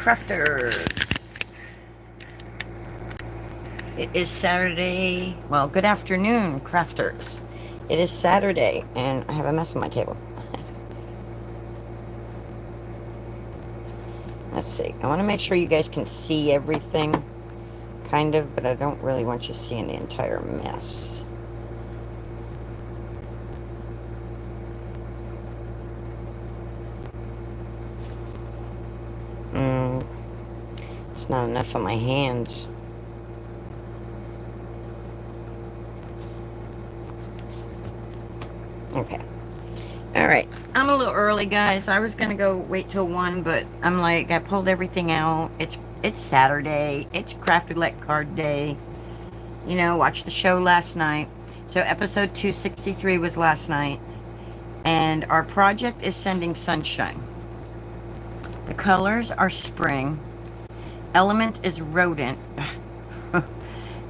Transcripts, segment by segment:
crafters. It is Saturday. Well, good afternoon, crafters. It is Saturday, and I have a mess on my table. Let's see. I want to make sure you guys can see everything, kind of, but I don't really want you seeing the entire mess. It's not enough on my hands. Okay. Alright. I'm a little early, guys. I was going to go wait till 1, but I'm like, I pulled everything out. It's Saturday. It's Craft Roulette card day. You know, watched the show last night. So episode 263 was last night. And our project is Sending Sunshine. The colors are spring. Element is rodent.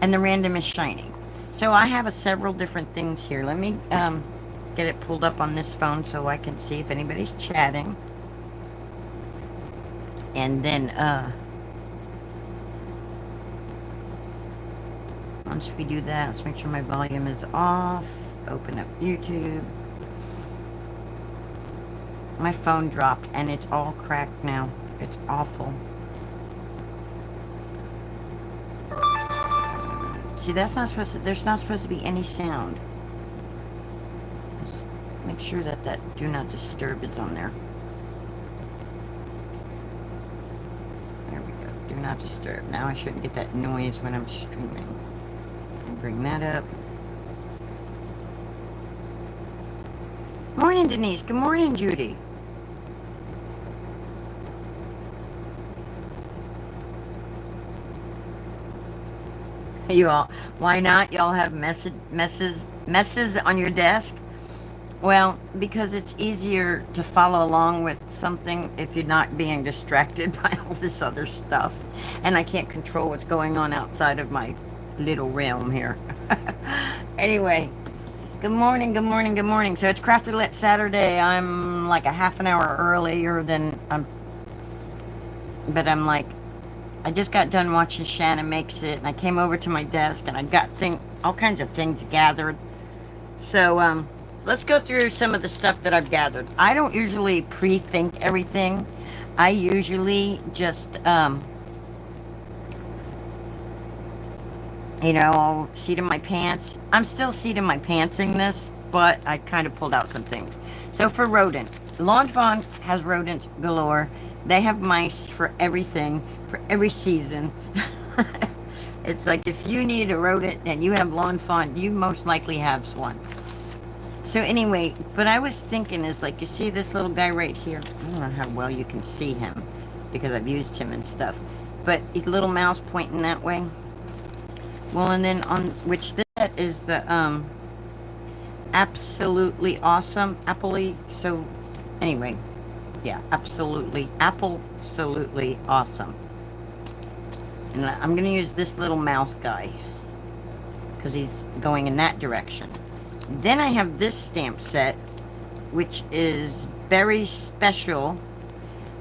And the random is shiny. So I have several different things here. Let me get it pulled up on this phone so I can see if anybody's chatting. And then once we do that, let's make sure my volume is off. Open up YouTube. My phone dropped and it's all cracked now. It's awful. See, that's not supposed to, there's not supposed to be any sound. Let's make sure that do not disturb is on there. There we go. Do not disturb. Now I shouldn't get that noise when I'm streaming. I'll bring that up. Morning, Denise. Good morning, Judy. You all, why not? Y'all have messes on your desk? Well, because it's easier to follow along with something if you're not being distracted by all this other stuff. And I can't control what's going on outside of my little realm here. Anyway, good morning, good morning, good morning. So it's Craft Roulette Saturday. I'm like a half an hour earlier than but I'm like, I just got done watching Shannon Makes It, and I came over to my desk, and I got all kinds of things gathered. So, let's go through some of the stuff that I've gathered. I don't usually pre-think everything. I usually just, you know, I'll seat in my pants. I'm still seating my pantsing this, but I kind of pulled out some things. So for rodent, Lawn Fawn has rodents galore. They have mice for everything. For every season. It's like if you need a rodent and you have Lawn Fawn, you most likely have one. So anyway, but I was thinking is like, you see this little guy right here? I don't know how well you can see him because I've used him and stuff. But his little mouse pointing that way. Well, and then on which that is the absolutely awesome appley. So anyway, yeah, absolutely awesome. And I'm going to use this little mouse guy because he's going in that direction. Then I have this stamp set, which is very special.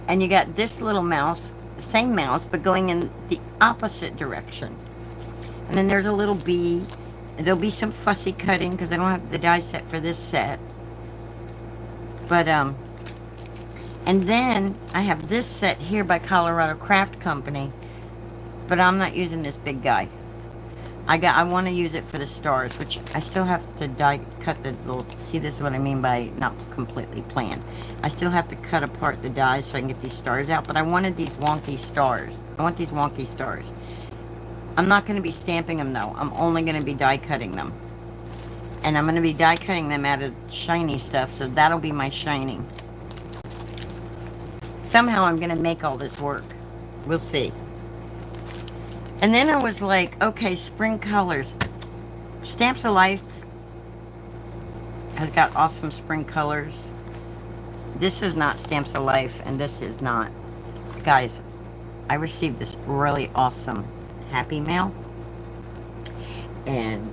And you got this little mouse, same mouse, but going in the opposite direction. And then there's a little bee. There'll be some fussy cutting because I don't have the die set for this set. But, and then I have this set here by Colorado Craft Company. But I'm not using this big guy. I want to use it for the stars, which I still have to cut the little, see, this is what I mean by not completely planned. I still have to cut apart the dies so I can get these stars out, but I wanted these wonky stars. I want these wonky stars. I'm not going to be stamping them though. I'm only going to be die cutting them. And I'm going to be die cutting them out of shiny stuff, so that'll be my shining. Somehow I'm going to make all this work. We'll see. And then I was like, okay, spring colors. Stamps of Life has got awesome spring colors. This is not Stamps of Life, and this is not. Guys, I received this really awesome Happy Mail. And,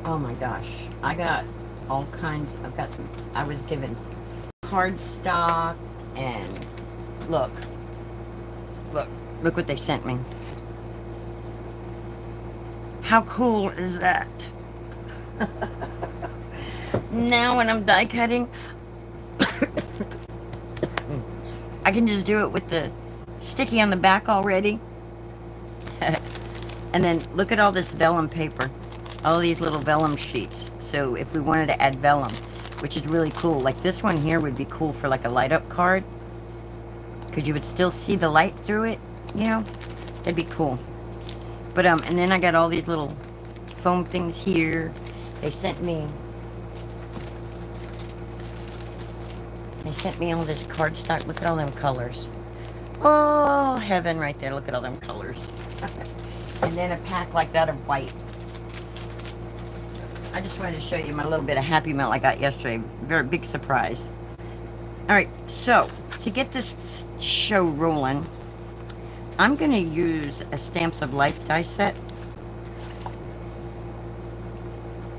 oh my gosh, I got all kinds, I was given cardstock, and look, Look, look what they sent me. How cool is that? Now when I'm die cutting, I can just do it with the sticky on the back already. And then look at all this vellum paper. All these little vellum sheets. So if we wanted to add vellum, which is really cool. Like this one here would be cool for like a light up card. Because you would still see the light through it, you know? That'd be cool. But, and then I got all these little foam things here. They sent me all this cardstock. Look at all them colors. Oh, heaven right there. Look at all them colors. And then a pack like that of white. I just wanted to show you my little bit of Happy Melt I got yesterday. Very big surprise. Alright, so, to get this show rolling, I'm going to use a Stamps of Life die set.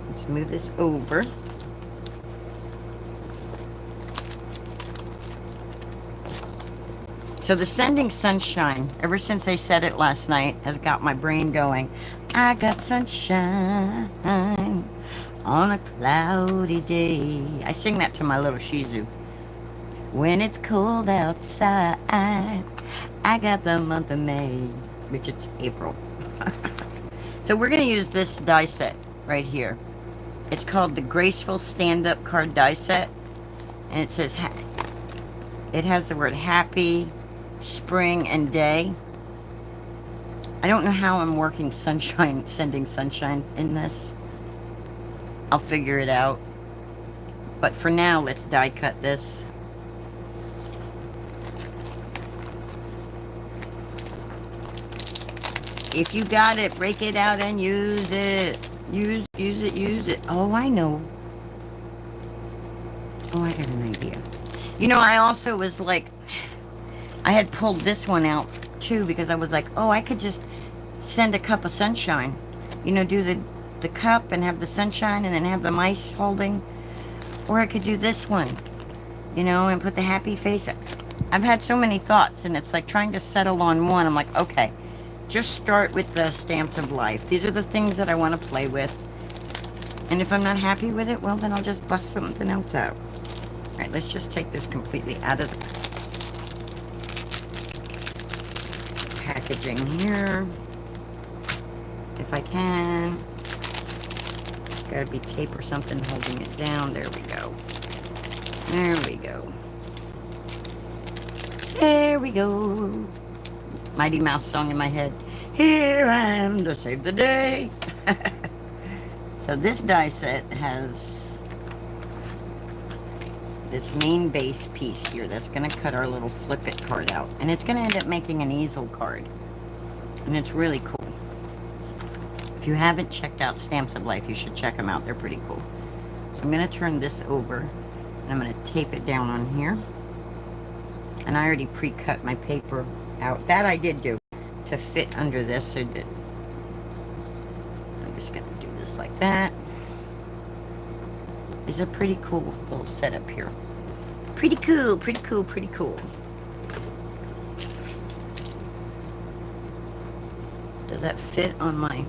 Let's move this over. So the Sending Sunshine, ever since they said it last night, has got my brain going. I got sunshine on a cloudy day. I sing that to my little Shih Tzu. When it's cold outside, I got the month of May, which it's April. So we're going to use this die set right here. It's called the Graceful Stand-Up Card Die Set. And it says, it has the word happy, spring, and day. I don't know how I'm working sunshine, sending sunshine in this. I'll figure it out. But for now, let's die cut this. If you got it, break it out and use it. Use it. Oh, I know. Oh, I got an idea. You know, I also was like, I had pulled this one out too because I was like, oh, I could just send a cup of sunshine. You know, do the cup and have the sunshine and then have the mice holding. Or I could do this one, you know, and put the happy face. I've had so many thoughts and it's like trying to settle on one. I'm like, okay, just start with the Stamps of Life. These are the things that I want to play with. And if I'm not happy with it, well, then I'll just bust something else out. All right, let's just take this completely out of the packaging here. If I can. Gotta be tape or something holding it down. There we go. There we go. There we go. Mighty Mouse song in my head. Here I am to save the day. So this die set has this main base piece here that's going to cut our little flip it card out. And it's going to end up making an easel card. And it's really cool. If you haven't checked out Stamps of Life, you should check them out. They're pretty cool. So I'm going to turn this over. And I'm going to tape it down on here. And I already pre-cut my paper out. That I did do to fit under this. So I'm just going to do this like that. It's a pretty cool little setup here. Pretty cool, pretty cool, pretty cool. Does that fit on my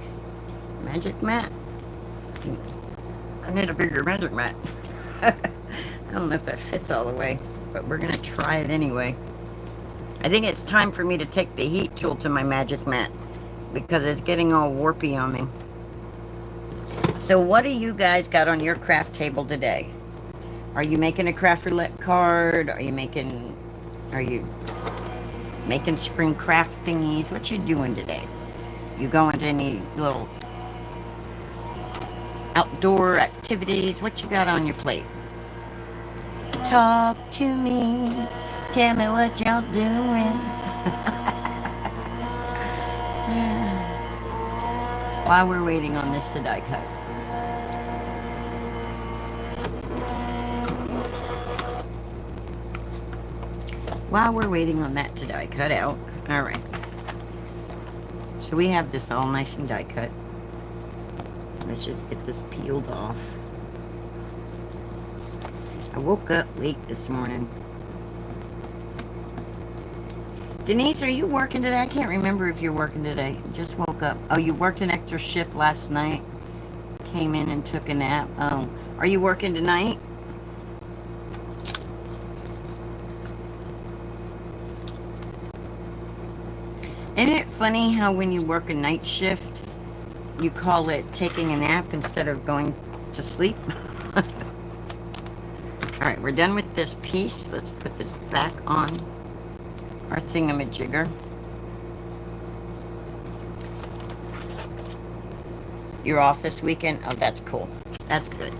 magic mat? I need a bigger magic mat. I don't know if that fits all the way, but we're going to try it anyway. I think it's time for me to take the heat tool to my magic mat because it's getting all warpy on me. So what do you guys got on your craft table today? Are you making a craft roulette card? Are you making spring craft thingies? What you doing today? You going to any little outdoor activities? What you got on your plate? Talk to me. Tell me what y'all doing. While we're waiting on this to die cut. While we're waiting on that to die cut out. Alright. So we have this all nice and die cut. Let's just get this peeled off. I woke up late this morning. Denise, are you working today? I can't remember if you're working today. Just woke up. Oh, you worked an extra shift last night. Came in and took a nap. Oh, are you working tonight? Isn't it funny how when you work a night shift, you call it taking a nap instead of going to sleep? Alright, we're done with this piece. Let's put this back on our thingamajigger. You're off this weekend? Oh, that's cool. That's good.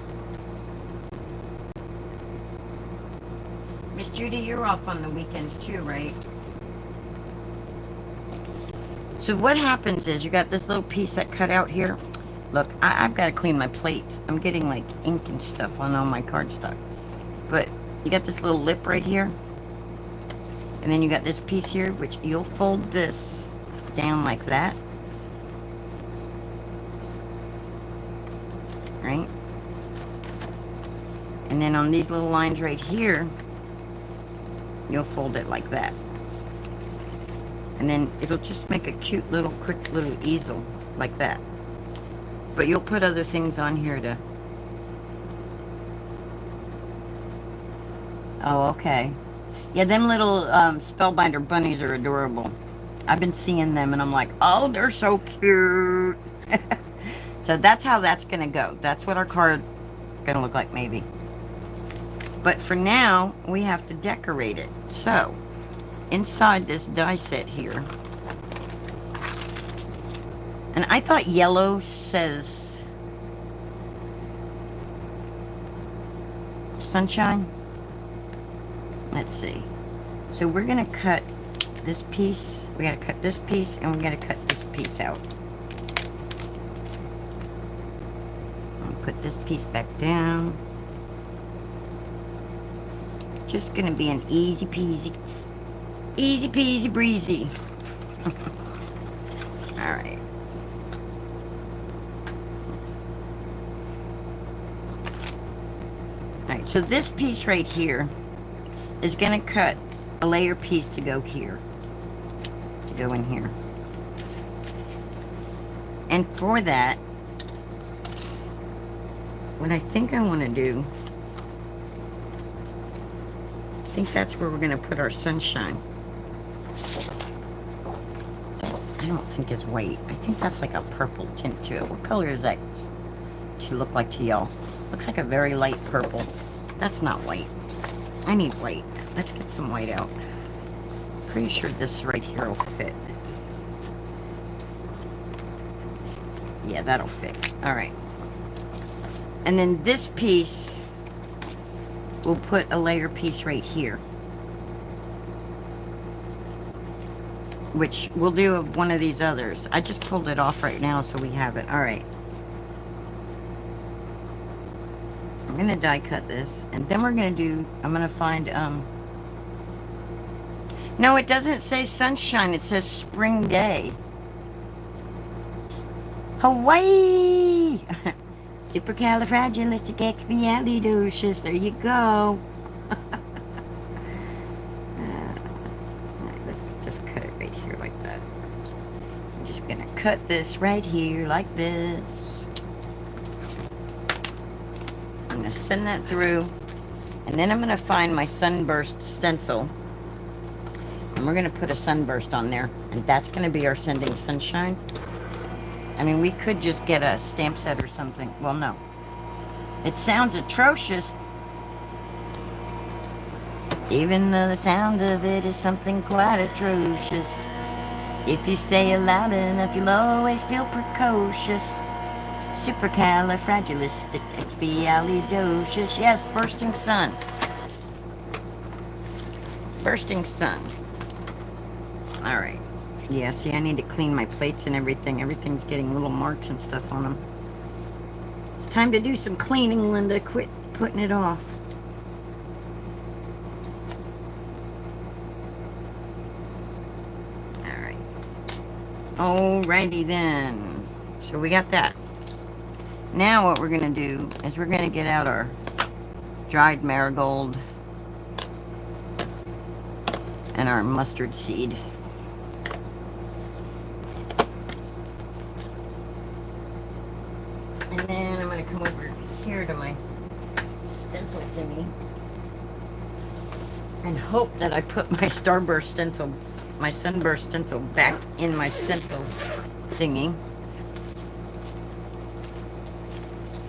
Miss Judy, you're off on the weekends too, right? So what happens is you got this little piece that cut out here. Look, I've got to clean my plates. I'm getting like ink and stuff on all my cardstock. But you got this little lip right here. And then you got this piece here, which you'll fold this down like that. Right? And then on these little lines right here, you'll fold it like that. And then it'll just make a cute little, quick little easel like that. But you'll put other things on here to... Oh, okay. Yeah, them little Spellbinder bunnies are adorable. I've been seeing them and I'm like, oh, they're so cute. So that's how that's going to go. That's what our card is going to look like, maybe. But for now, we have to decorate it. So, inside this die set here, and I thought yellow says sunshine. Let's see. So we're going to cut this piece. We got to cut this piece, and we got to cut this piece out. I'll put this piece back down. Just going to be an easy peasy breezy. All right. All right, so this piece right here is going to cut a layer piece to go here, to go in here. And for that, what I think I want to do, I think that's where we're going to put our sunshine. That, I don't think it's white. I think that's like a purple tint to it. What color is that to look like to y'all? Looks like a very light purple. That's not white. I need white. Let's get some white out. Pretty sure this right here will fit. Yeah, that'll fit. All right. And then this piece, we'll put a layer piece right here, which we'll do of one of these others. I just pulled it off right now so we have it. All right. I'm going to die cut this, and then we're going to do, I'm going to find, no, it doesn't say sunshine. It says spring day. Hawaii! Supercalifragilisticexpialidocious. There you go. Right, let's just cut it right here like that. I'm just going to cut this right here like this. I'm going to send that through. And then I'm going to find my sunburst stencil. And we're going to put a sunburst on there. And that's going to be our sending sunshine. I mean, we could just get a stamp set or something. Well, no. It sounds atrocious. Even though the sound of it is something quite atrocious. If you say it loud enough, you'll always feel precocious. Supercalifragilisticexpialidocious. Yes, bursting sun. Bursting sun. Alright. Yeah, see, I need to clean my plates and everything. Everything's getting little marks and stuff on them. It's time to do some cleaning, Linda. Quit putting it off. Alright. Alrighty then. So we got that. Now what we're going to do is we're going to get out our dried marigold and our mustard seed. going to come over here to my stencil thingy and hope that I put my starburst stencil, my sunburst stencil back in my stencil thingy.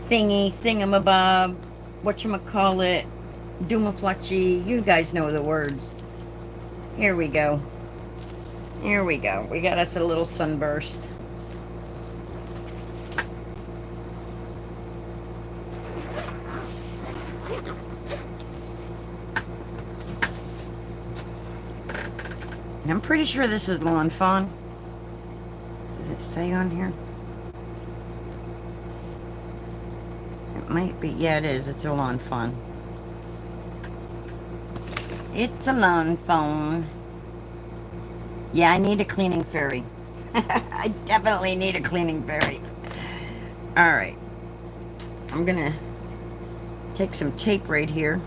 Thingamabob, whatchamacallit, doomafluchy, you guys know the words. Here we go. Here we go. We got us a little sunburst. And I'm pretty sure this is Lawn Fawn. Does it say on here? It might be. Yeah, it is. It's a Lawn Fawn. It's a Lawn Fawn. Yeah, I need a cleaning fairy. I definitely need a cleaning fairy. Alright. I'm gonna take some tape right here.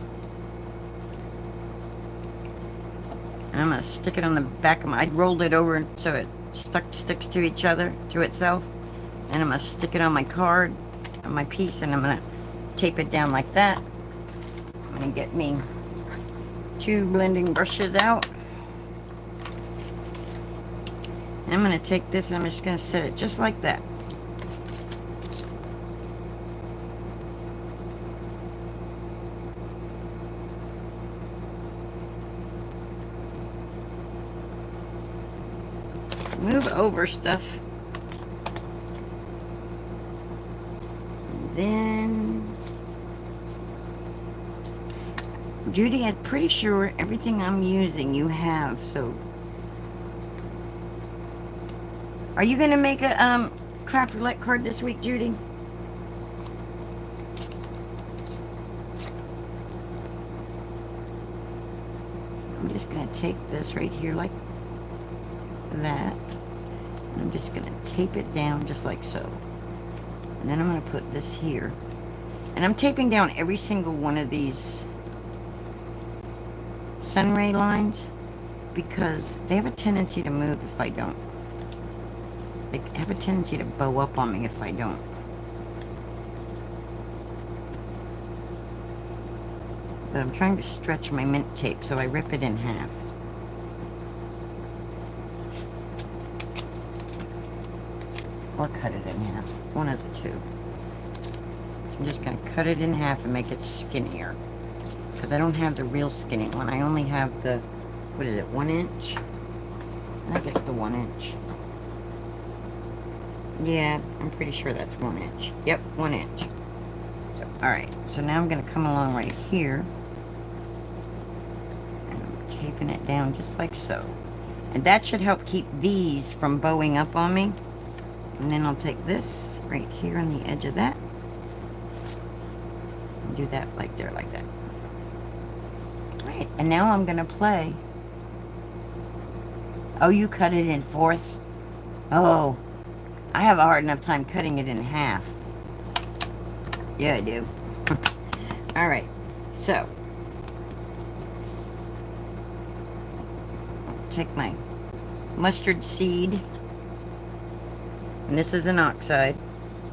And I'm gonna stick it on the back of my... I rolled it over so it sticks to each other, to itself. And I'm gonna stick it on my card, on my piece, and I'm gonna tape it down like that. I'm gonna get me 2 blending brushes out. And I'm gonna take this and I'm just gonna set it just like that. Move over stuff. And then... Judy, I'm pretty sure everything I'm using you have, so... Are you gonna make a craft roulette card this week, Judy? I'm just gonna take this right here like that. And I'm just gonna tape it down just like so. And then I'm gonna put this here. And I'm taping down every single one of these sunray lines because they have a tendency to move if I don't. They have a tendency to bow up on me if I don't. But I'm trying to stretch my mint tape, so I rip it in half. Or cut it in half. One of the two. So I'm just going to cut it in half and make it skinnier. Because I don't have the real skinny one. I only have the, what is it, 1 inch? I think it's the 1 inch. Yeah, I'm pretty sure that's 1 inch. Yep, 1 inch. So, alright, so now I'm going to come along right here. And I'm taping it down just like so. And that should help keep these from bowing up on me. And then I'll take this right here on the edge of that. And do that like there, like that. Alright, and now I'm going to play. Oh, you cut it in fourths? Oh. I have a hard enough time cutting it in half. Yeah, I do. Alright, so. I'll take my mustard seed. And this is an oxide.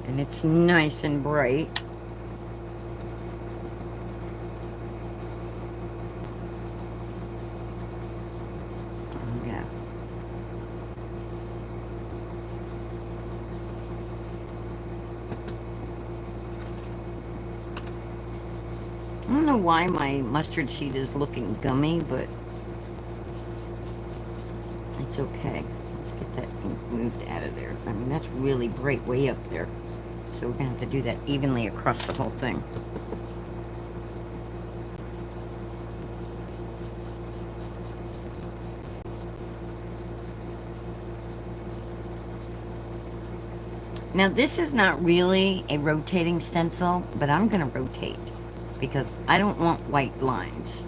And it's nice and bright. I don't know why my mustard seed is looking gummy, but it's okay. Let's get that ink moved out of there. I mean, that's really bright way up there. So we're going to have to do that evenly across the whole thing. Now, this is not really a rotating stencil, but I'm going to rotate. Because I don't want white lines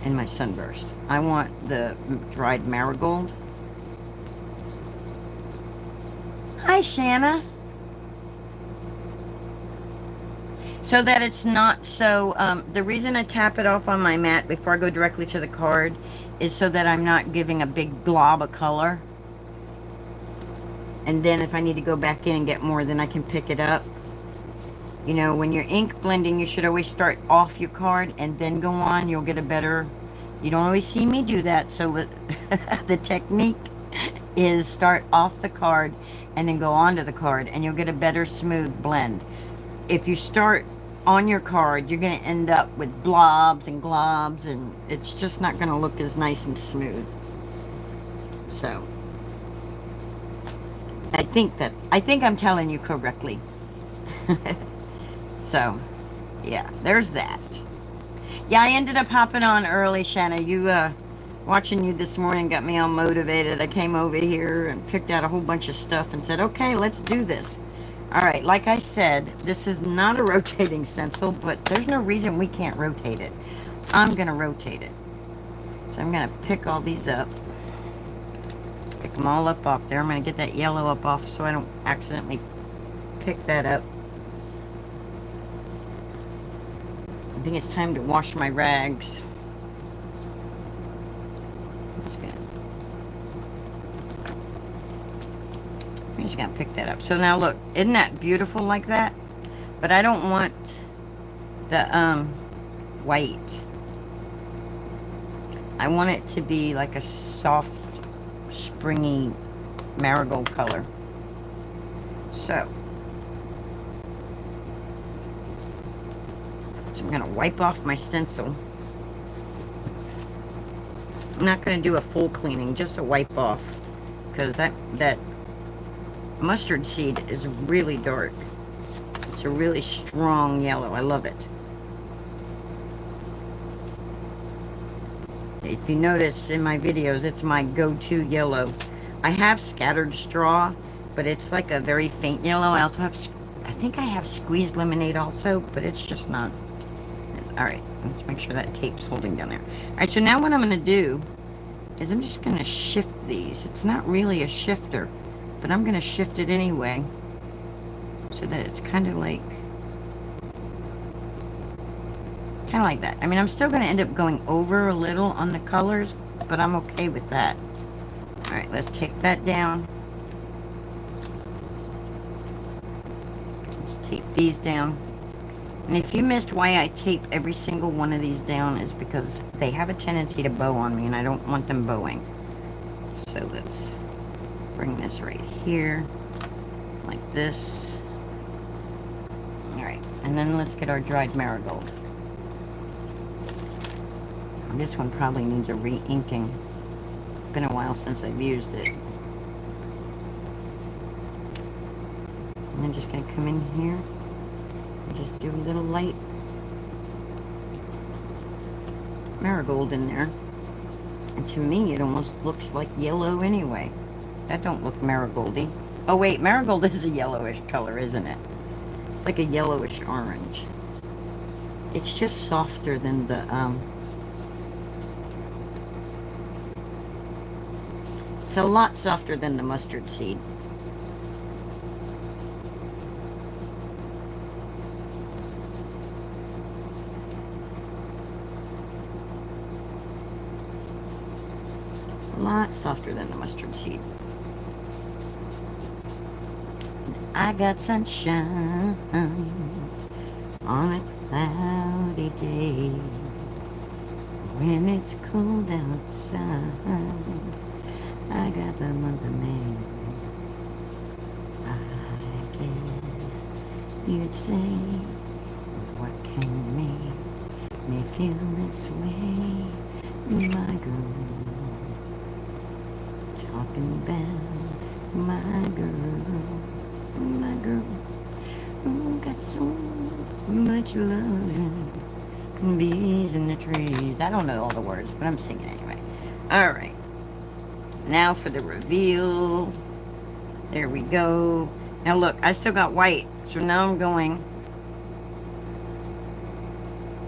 in my sunburst. I want the dried marigold. Hi, Shanna. So that it's not so, the reason I tap it off on my mat before I go directly to the card is so that I'm not giving a big glob of color. And then if I need to go back in and get more, then I can pick it up. You know, when you're ink blending, you should always start off your card and then go on. You'll get a better, you don't always see me do that, so the technique is start off the card and then go onto the card, and you'll get a better smooth blend. If you start on your card, you're going to end up with blobs and globs, and it's just not going to look as nice and smooth. So I think I'm telling you correctly. So yeah, there's that. Yeah, I ended up hopping on early, Shanna. Watching you this morning got me all motivated. I came over here and picked out a whole bunch of stuff and said, okay, let's do this. All right, like I said, this is not a rotating stencil, but there's no reason we can't rotate it. I'm going to rotate it. So I'm going to pick all these up. Pick them all up off there. I'm going to get that yellow up off so I don't accidentally pick that up. I think it's time to wash my rags. I'm just gonna pick that up. So now look, isn't that beautiful like that? But I don't want the white. I want it to be like a soft, springy marigold color. So I'm gonna wipe off my stencil. I'm not gonna do a full cleaning, just a wipe off, because that mustard seed is really dark. It's a really strong yellow. I love it. If you notice in my videos, it's my go-to yellow. I have scattered straw, but it's like a very faint yellow. I also have, I think I have squeezed lemonade also, but it's just not. All right, let's make sure that tape's holding down there. All right, so now what I'm going to do is I'm just going to shift these. It's not really a shifter, but I'm going to shift it anyway so that it's kind of like that. I mean, I'm still going to end up going over a little on the colors, but I'm okay with that. All right, let's take that down. Let's tape these down. And if you missed why I tape every single one of these down, is because they have a tendency to bow on me, and I don't want them bowing. So let's bring this right here, like this. Alright, and then let's get our dried marigold. This one probably needs a re-inking. It's been a while since I've used it. And I'm just going to come in here. Just do a little light marigold in there. And to me, it almost looks like yellow anyway. That don't look marigoldy. Oh wait, marigold is a yellowish color, isn't it? It's like a yellowish orange. It's just softer than the, it's a lot softer than the mustard seed. A lot softer than the mustard seed. I got sunshine on a cloudy day. When it's cold outside, I got the month of May. I guess you'd say, what can make me feel this way, my girl? Talking about my girl, who got so much love, bees in the trees. I don't know all the words, but I'm singing anyway. All right, now for the reveal. There we go. Now look, I still got white, so now I'm going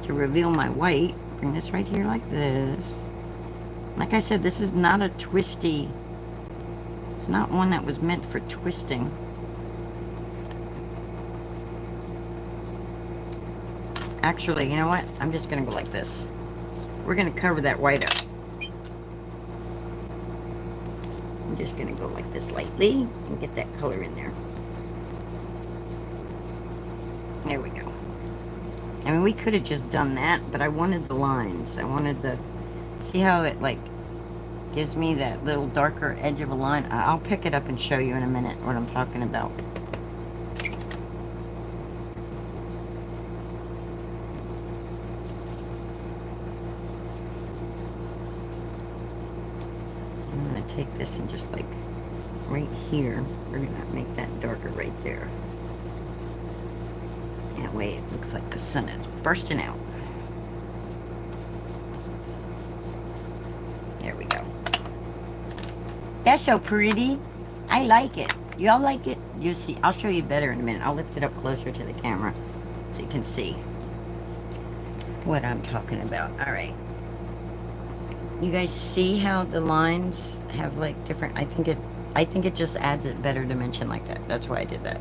to reveal my white. Bring this right here like this. Like I said, this is not a twisty. It's not one that was meant for twisting. Actually, you know what? I'm just going to go like this. We're going to cover that white up. I'm just going to go like this lightly and get that color in there. There we go. I mean, we could have just done that, but I wanted the lines. I wanted the... See how it, like, gives me that little darker edge of a line? I'll pick it up and show you in a minute what I'm talking about. I'm going to take this and just, like, right here, we're going to make that darker right there. That way it looks like the sun is bursting out. There we go. That's so pretty. I like it. Y'all like it? You see, I'll show you better in a minute. I'll lift it up closer to the camera so you can see what I'm talking about. All right. You guys see how the lines have like different, I think it just adds a better dimension like that. That's why I did that.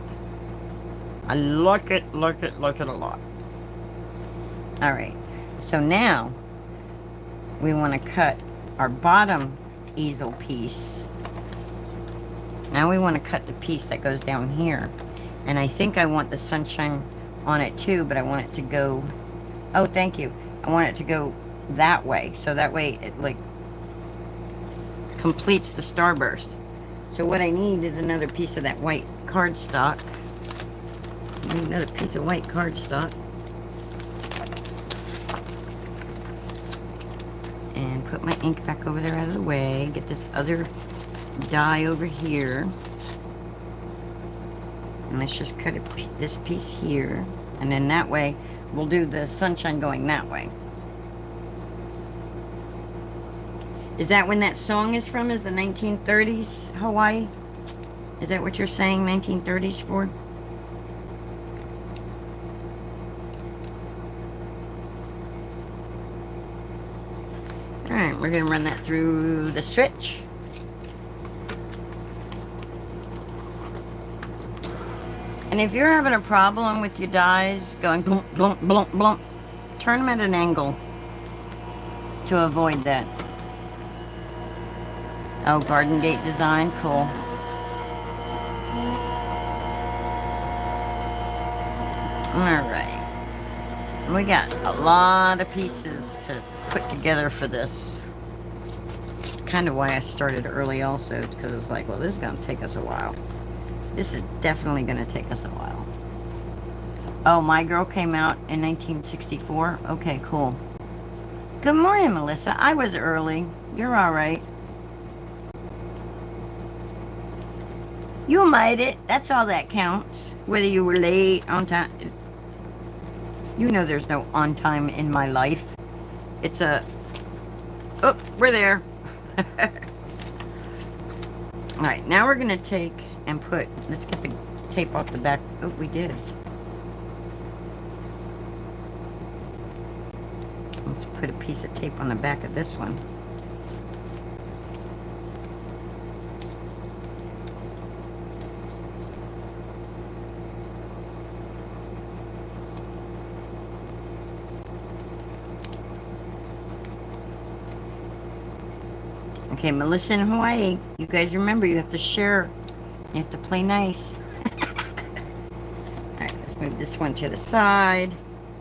I like it a lot. All right. So now we want to cut our bottom easel piece. Now we want to cut the piece that goes down here. And I think I want the sunshine on it too, but I want it to go, oh, thank you. I want it to go that way. So that way it like completes the starburst. So what I need is another piece of that white cardstock. I need another piece of white cardstock. And put my ink back over there out of the way. Get this other die over here. And let's just cut this piece here. And then that way, we'll do the sunshine going that way. Is that when that song is from? Is the 1930s Hawaii? Is that what you're saying 1930s for? Alright, we're going to run that through the switch. And if you're having a problem with your dies going blump, blump, blump, blump, turn them at an angle to avoid that. Oh, Garden Gate design, cool. Alright. We got a lot of pieces to put together for this. Kind of why I started early also, because it's like, well, this is going to take us a while. This is definitely going to take us a while. Oh, My Girl came out in 1964? Okay, cool. Good morning, Melissa. I was early. You're all right. You made it. That's all that counts. Whether you were late, on time. You know there's no on time in my life. It's a... Oh, we're there. Alright, now we're going to take and put... Let's get the tape off the back. Oh, we did. Let's put a piece of tape on the back of this one. Okay, Melissa in Hawaii, you guys remember you have to share. You have to play nice. Alright, let's move this one to the side.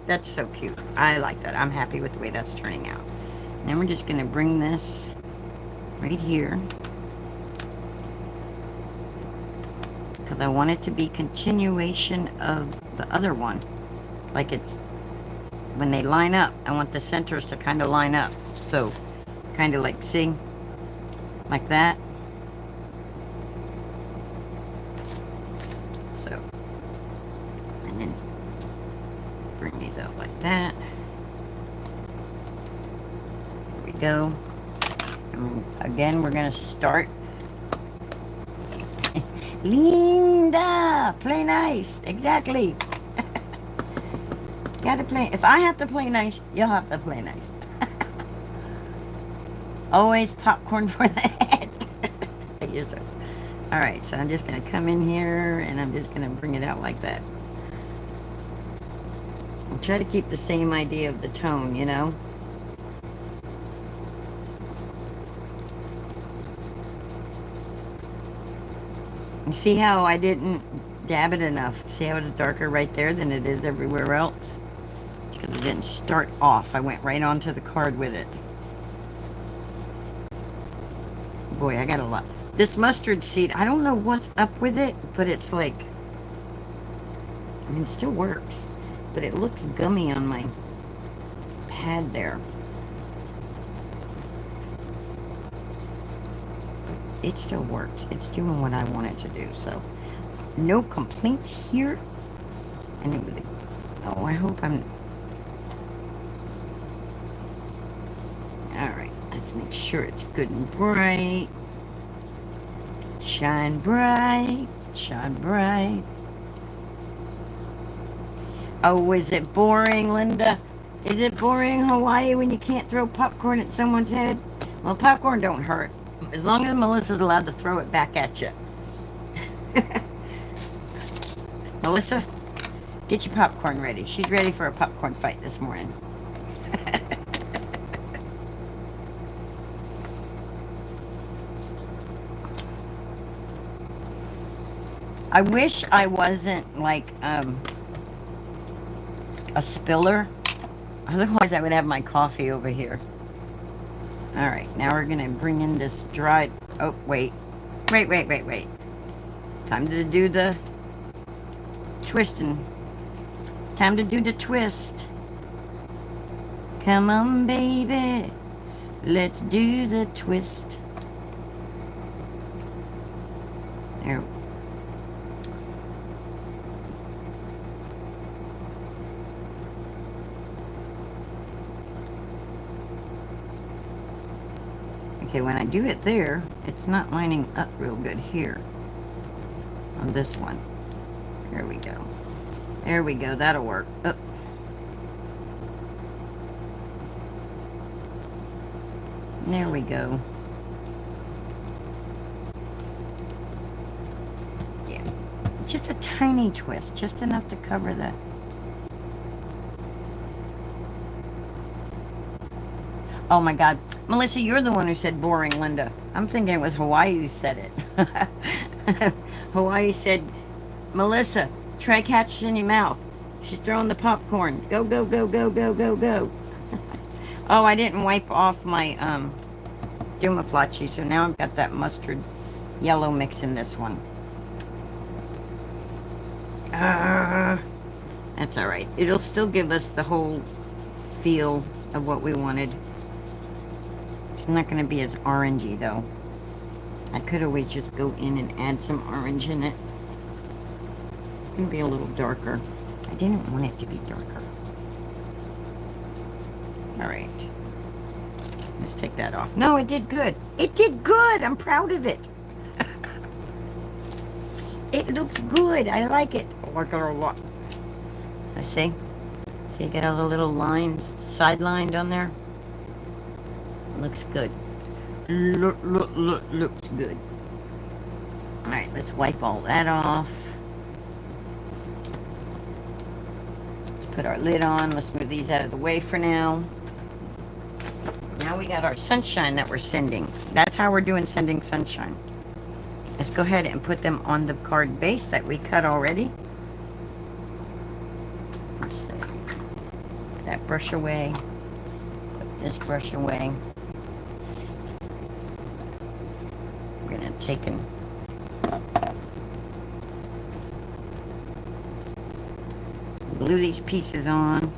That's so cute. I like that. I'm happy with the way that's turning out. And then we're just going to bring this right here. Because I want it to be continuation of the other one. Like it's, when they line up, I want the centers to kind of line up. So, kind of like, see? Like that. So, and then bring these out like that. There we go. And again, we're going to start. Linda! Play nice. Exactly. Gotta play. If I have to play nice, you'll have to play nice. Always popcorn for the head. Yes, sir. All right, so I'm just going to come in here and I'm just going to bring it out like that. I'll try to keep the same idea of the tone, you know. You see how I didn't dab it enough. See how it's darker right there than it is everywhere else? Because it didn't start off. I went right onto the card with it. Boy, I got a lot. This mustard seed, I don't know what's up with it, but it's like, I mean, it still works, but it looks gummy on my pad there. It still works. It's doing what I want it to do, so no complaints here. And it would, oh, I hope I'm, all right, let's make sure it's good and bright. Shine bright, shine bright. Oh, is it boring, Linda? Is it boring, Hawaii, when you can't throw popcorn at someone's head? Well, popcorn don't hurt, as long as Melissa's allowed to throw it back at you. Melissa, get your popcorn ready. She's ready for a popcorn fight this morning. I wish I wasn't like a spiller. Otherwise, I would have my coffee over here. All right, now we're gonna bring in this dried. Oh, wait. Wait. Time to do the twisting. Time to do the twist. Come on, baby. Let's do the twist. There. Okay, when I do it there, it's not lining up real good here on this one. There we go. There we go. That'll work. Oh. There we go. Yeah. Just a tiny twist. Just enough to cover the... Oh my God. Melissa, you're the one who said boring, Linda. I'm thinking it was Hawaii who said it. Hawaii said, Melissa, try catching in your mouth. She's throwing the popcorn. Go, go, go, go, go, go, go. Oh, I didn't wipe off my Dumaflachi, so now I've got that mustard yellow mix in this one. That's all right. It'll still give us the whole feel of what we wanted. It's not going to be as orangey, though. I could always just go in and add some orange in it. It's going to be a little darker. I didn't want it to be darker. All right. Let's take that off. No, it did good. It did good. I'm proud of it. It looks good. I like it. I like it a lot. I see. See, you get all the little lines, sidelined on there. Looks good. Looks good. All right, let's wipe all that off. Let's put our lid on. Let's move these out of the way for now. Now we got our sunshine that we're sending. That's how we're doing sending sunshine. Let's go ahead and put them on the card base that we cut already. Let's see. Put that brush away. Put this brush away. We're going to take and glue these pieces on.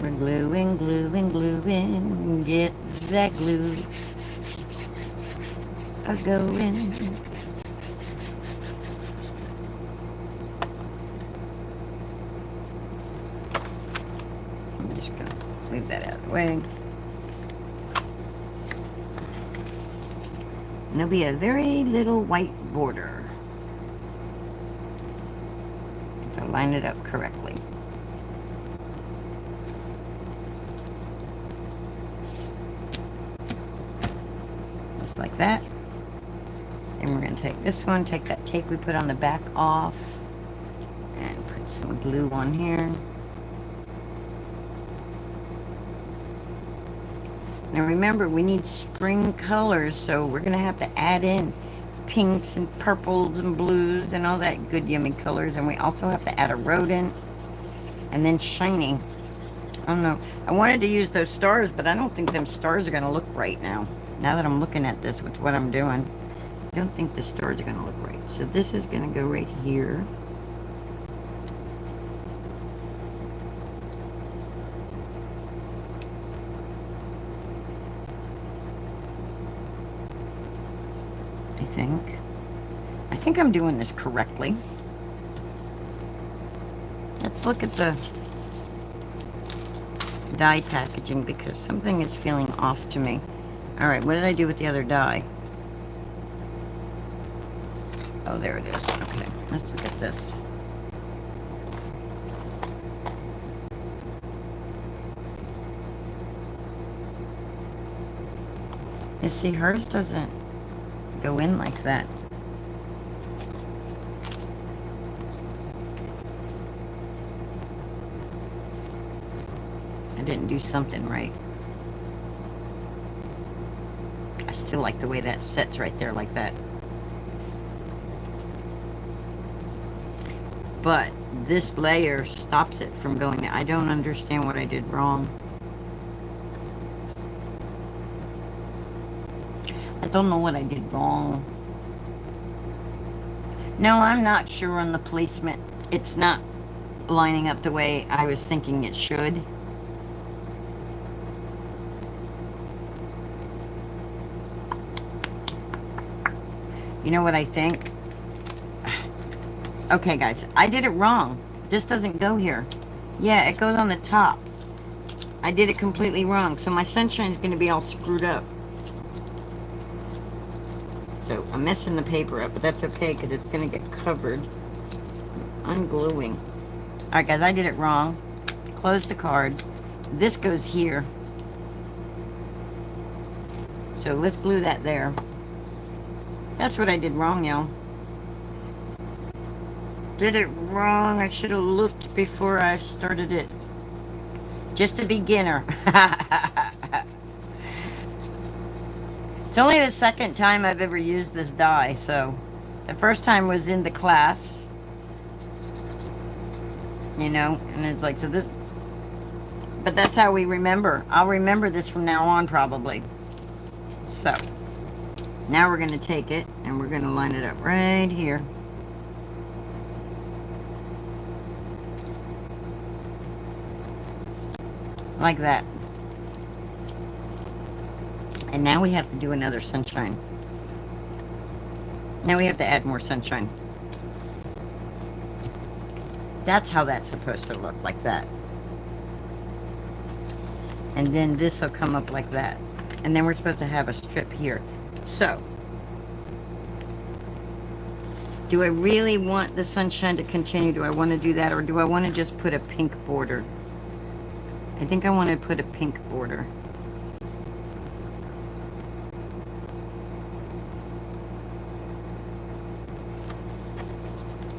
We're gluing, gluing, gluing. Get that glue a-going. I'm just going to leave that out of the way. And there'll be a very little white border if I line it up correctly. Just like that. And we're going to take this one, take that tape we put on the back off, and put some glue on here. Now remember, we need spring colors, so we're going to have to add in pinks and purples and blues and all that good yummy colors. And we also have to add a rodent and then shiny. I don't know. I wanted to use those stars, but I don't think them stars are going to look right now. Now that I'm looking at this with what I'm doing, I don't think the stars are going to look right. So this is going to go right here. I think I'm doing this correctly. Let's look at the die packaging because something is feeling off to me. All right, what did I do with the other die? Oh, there it is. Okay, let's look at this. You see, hers doesn't go in like that. I didn't do something right. I still like the way that sits right there like that. But this layer stops it from going. I don't understand what I did wrong. I don't know what I did wrong. No, I'm not sure on the placement. It's not lining up the way I was thinking it should. You know what I think? Okay, guys, I did it wrong. This doesn't go here. Yeah, it goes on the top. I did it completely wrong. So my sunshine is going to be all screwed up. So I'm messing the paper up, but that's okay because it's going to get covered. Ungluing. Alright, guys, I did it wrong. Close the card. This goes here. So let's glue that there. That's what I did wrong, y'all. Did it wrong. I should have looked before I started it. Just a beginner. It's only the second time I've ever used this die, so the first time was in the class. You know, and it's like, so this, but that's how we remember. I'll remember this from now on, probably. So, now we're going to take it, and we're going to line it up right here. Like that. And now we have to do another sunshine. Now we have to add more sunshine. That's how that's supposed to look, like that. And then this will come up like that. And then we're supposed to have a strip here. So, do I really want the sunshine to continue? Do I want to do that? Or do I want to just put a pink border? I think I want to put a pink border.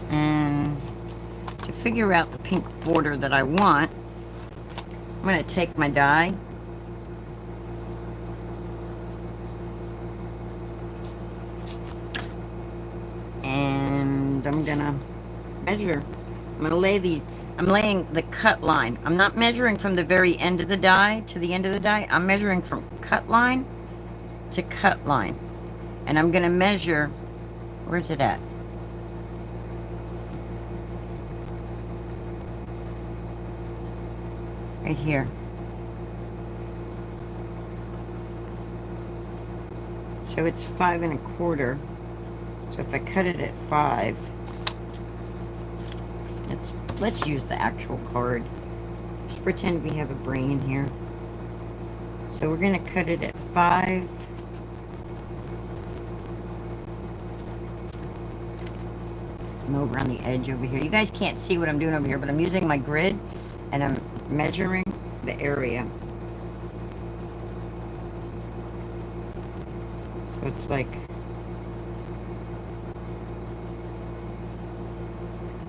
And to figure out the pink border that I want, I'm going to take my die. And I'm going to measure. I'm going to lay these. I'm laying the cut line. I'm not measuring from the very end of the die to the end of the die. I'm measuring from cut line to cut line. And I'm going to measure, where's it at? Right here. So it's 5 1/4. So if I cut it at 5, let's use the actual card. Just pretend we have a brain here. So we're going to cut it at 5. I'm over on the edge over here. You guys can't see what I'm doing over here, but I'm using my grid and I'm measuring the area. So it's like,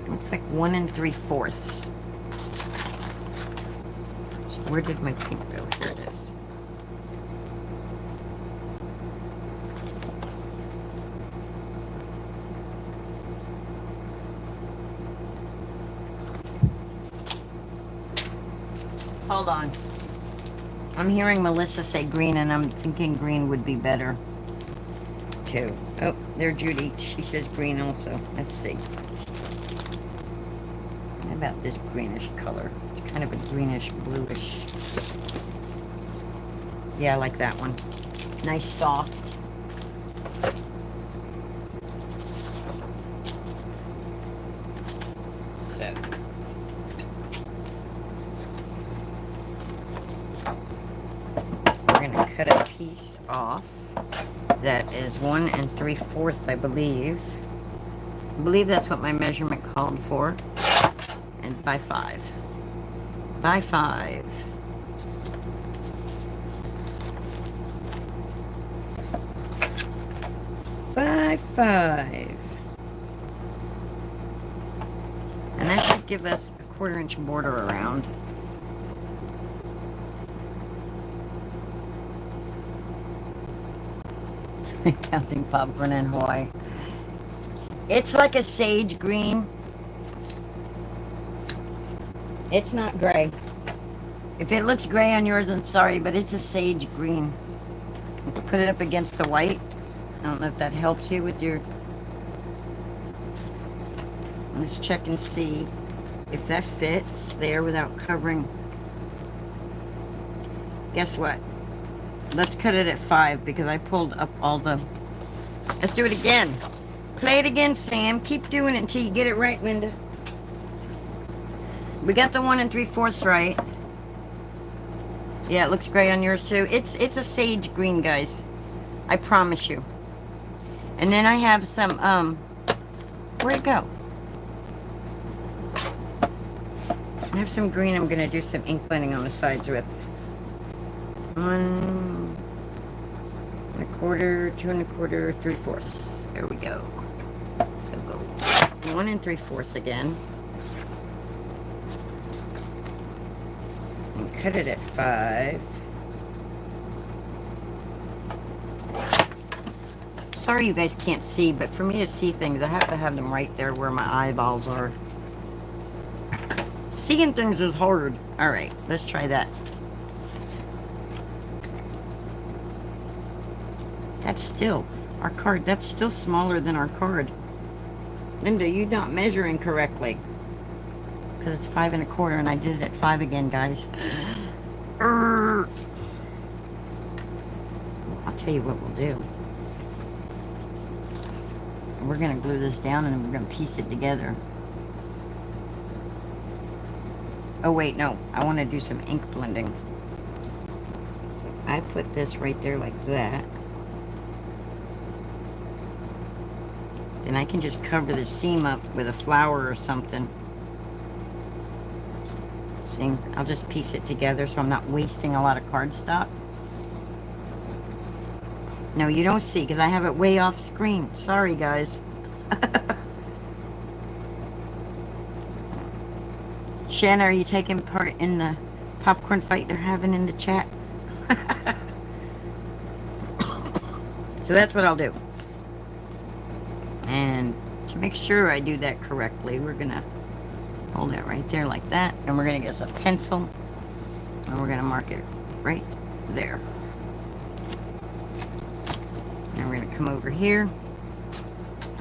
looks like 1 3/4. So where did my pink go? Here it is. Hold on. I'm hearing Melissa say green, and I'm thinking green would be better, too. Oh, there, Judy. She says green also. Let's see. What about this greenish color? It's kind of a greenish, bluish. Yeah, I like that one. Nice, soft. So. We're going to cut a piece off that is 1 3/4, I believe. I believe that's what my measurement called for. And by 5. By 5. By 5. And that should give us a 1/4 inch border around. Counting popcorn in Hawaii. It's like a sage green. It's not gray. If it looks gray on yours, I'm sorry, but it's a sage green. Put it up against the white. I don't know if that helps you with your... Let's check and see if that fits there without covering. Guess what? Let's cut it at 5 because I pulled up all the... Let's do it again. Play it again, Sam. Keep doing it until you get it right, Linda. We got the 1 3/4 right. Yeah, it looks gray on yours too. It's a sage green, guys. I promise you. And then I have some, where'd it go? I have some green I'm going to do some ink blending on the sides with. 1 1/4, 2 1/4, 3/4. There we go. So go 1 3/4 again. And cut it at 5. Sorry you guys can't see, but for me to see things, I have to have them right there where my eyeballs are. Seeing things is hard. Alright, let's try that. That's still, our card, that's still smaller than our card. Linda, you're not measuring correctly. Because it's 5 1/4 and I did it at 5 again, guys. I'll tell you what we'll do. We're going to glue this down and we're going to piece it together. Oh wait, no. I want to do some ink blending. So if I put this right there like that, then I can just cover the seam up with a flower or something. See, I'll just piece it together so I'm not wasting a lot of cardstock. No, you don't see because I have it way off screen. Sorry, guys. Shanna, are you taking part in the popcorn fight they're having in the chat? So that's what I'll do. And to make sure I do that correctly, we're going to hold it right there like that. And we're going to get us a pencil. And we're going to mark it right there. And we're going to come over here.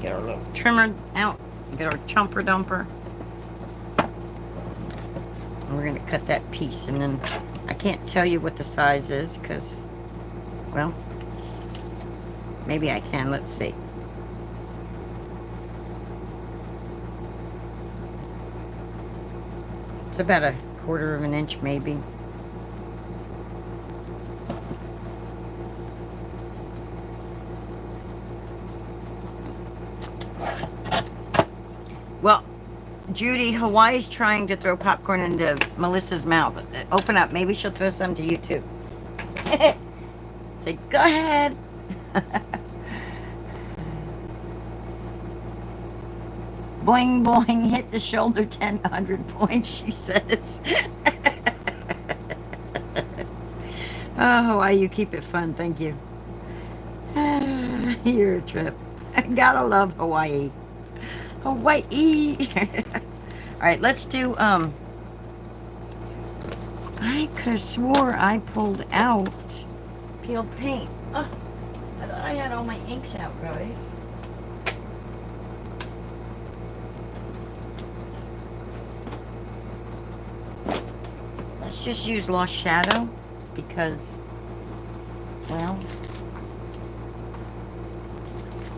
Get our little trimmer out. Get our chomper dumper. And we're going to cut that piece. And then I can't tell you what the size is because, well, maybe I can. Let's see. It's about a 1/4 inch maybe. Well, Judy, Hawaii's trying to throw popcorn into Melissa's mouth. Open up. Maybe she'll throw some to you too. Say, go ahead. Boing, boing, hit the shoulder 100 points, she says. Oh, Hawaii, you keep it fun. Thank you. You're a trip. Gotta love Hawaii. Hawaii. All right, let's do, I could have swore I pulled out peeled paint. I thought I had all my inks out, guys. Let's just use Lost Shadow because, well,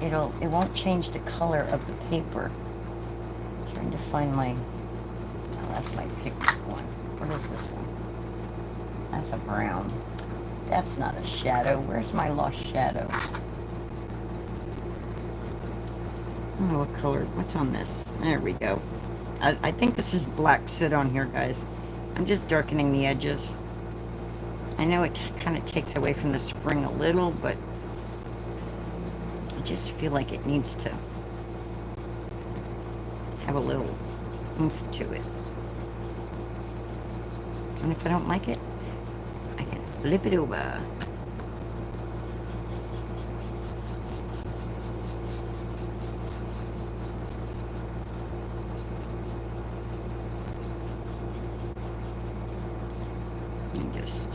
it won't change the color of the paper. I'm trying to find my, oh, that's my picture one. What is this one? That's a brown. That's not a shadow. Where's my Lost Shadow? I don't know what color. What's on this? There we go. I think this is black soot on here, guys. I'm just darkening the edges. I know it kind of takes away from the spring a little, but I just feel like it needs to have a little oomph to it. And if I don't like it, I can flip it over. And just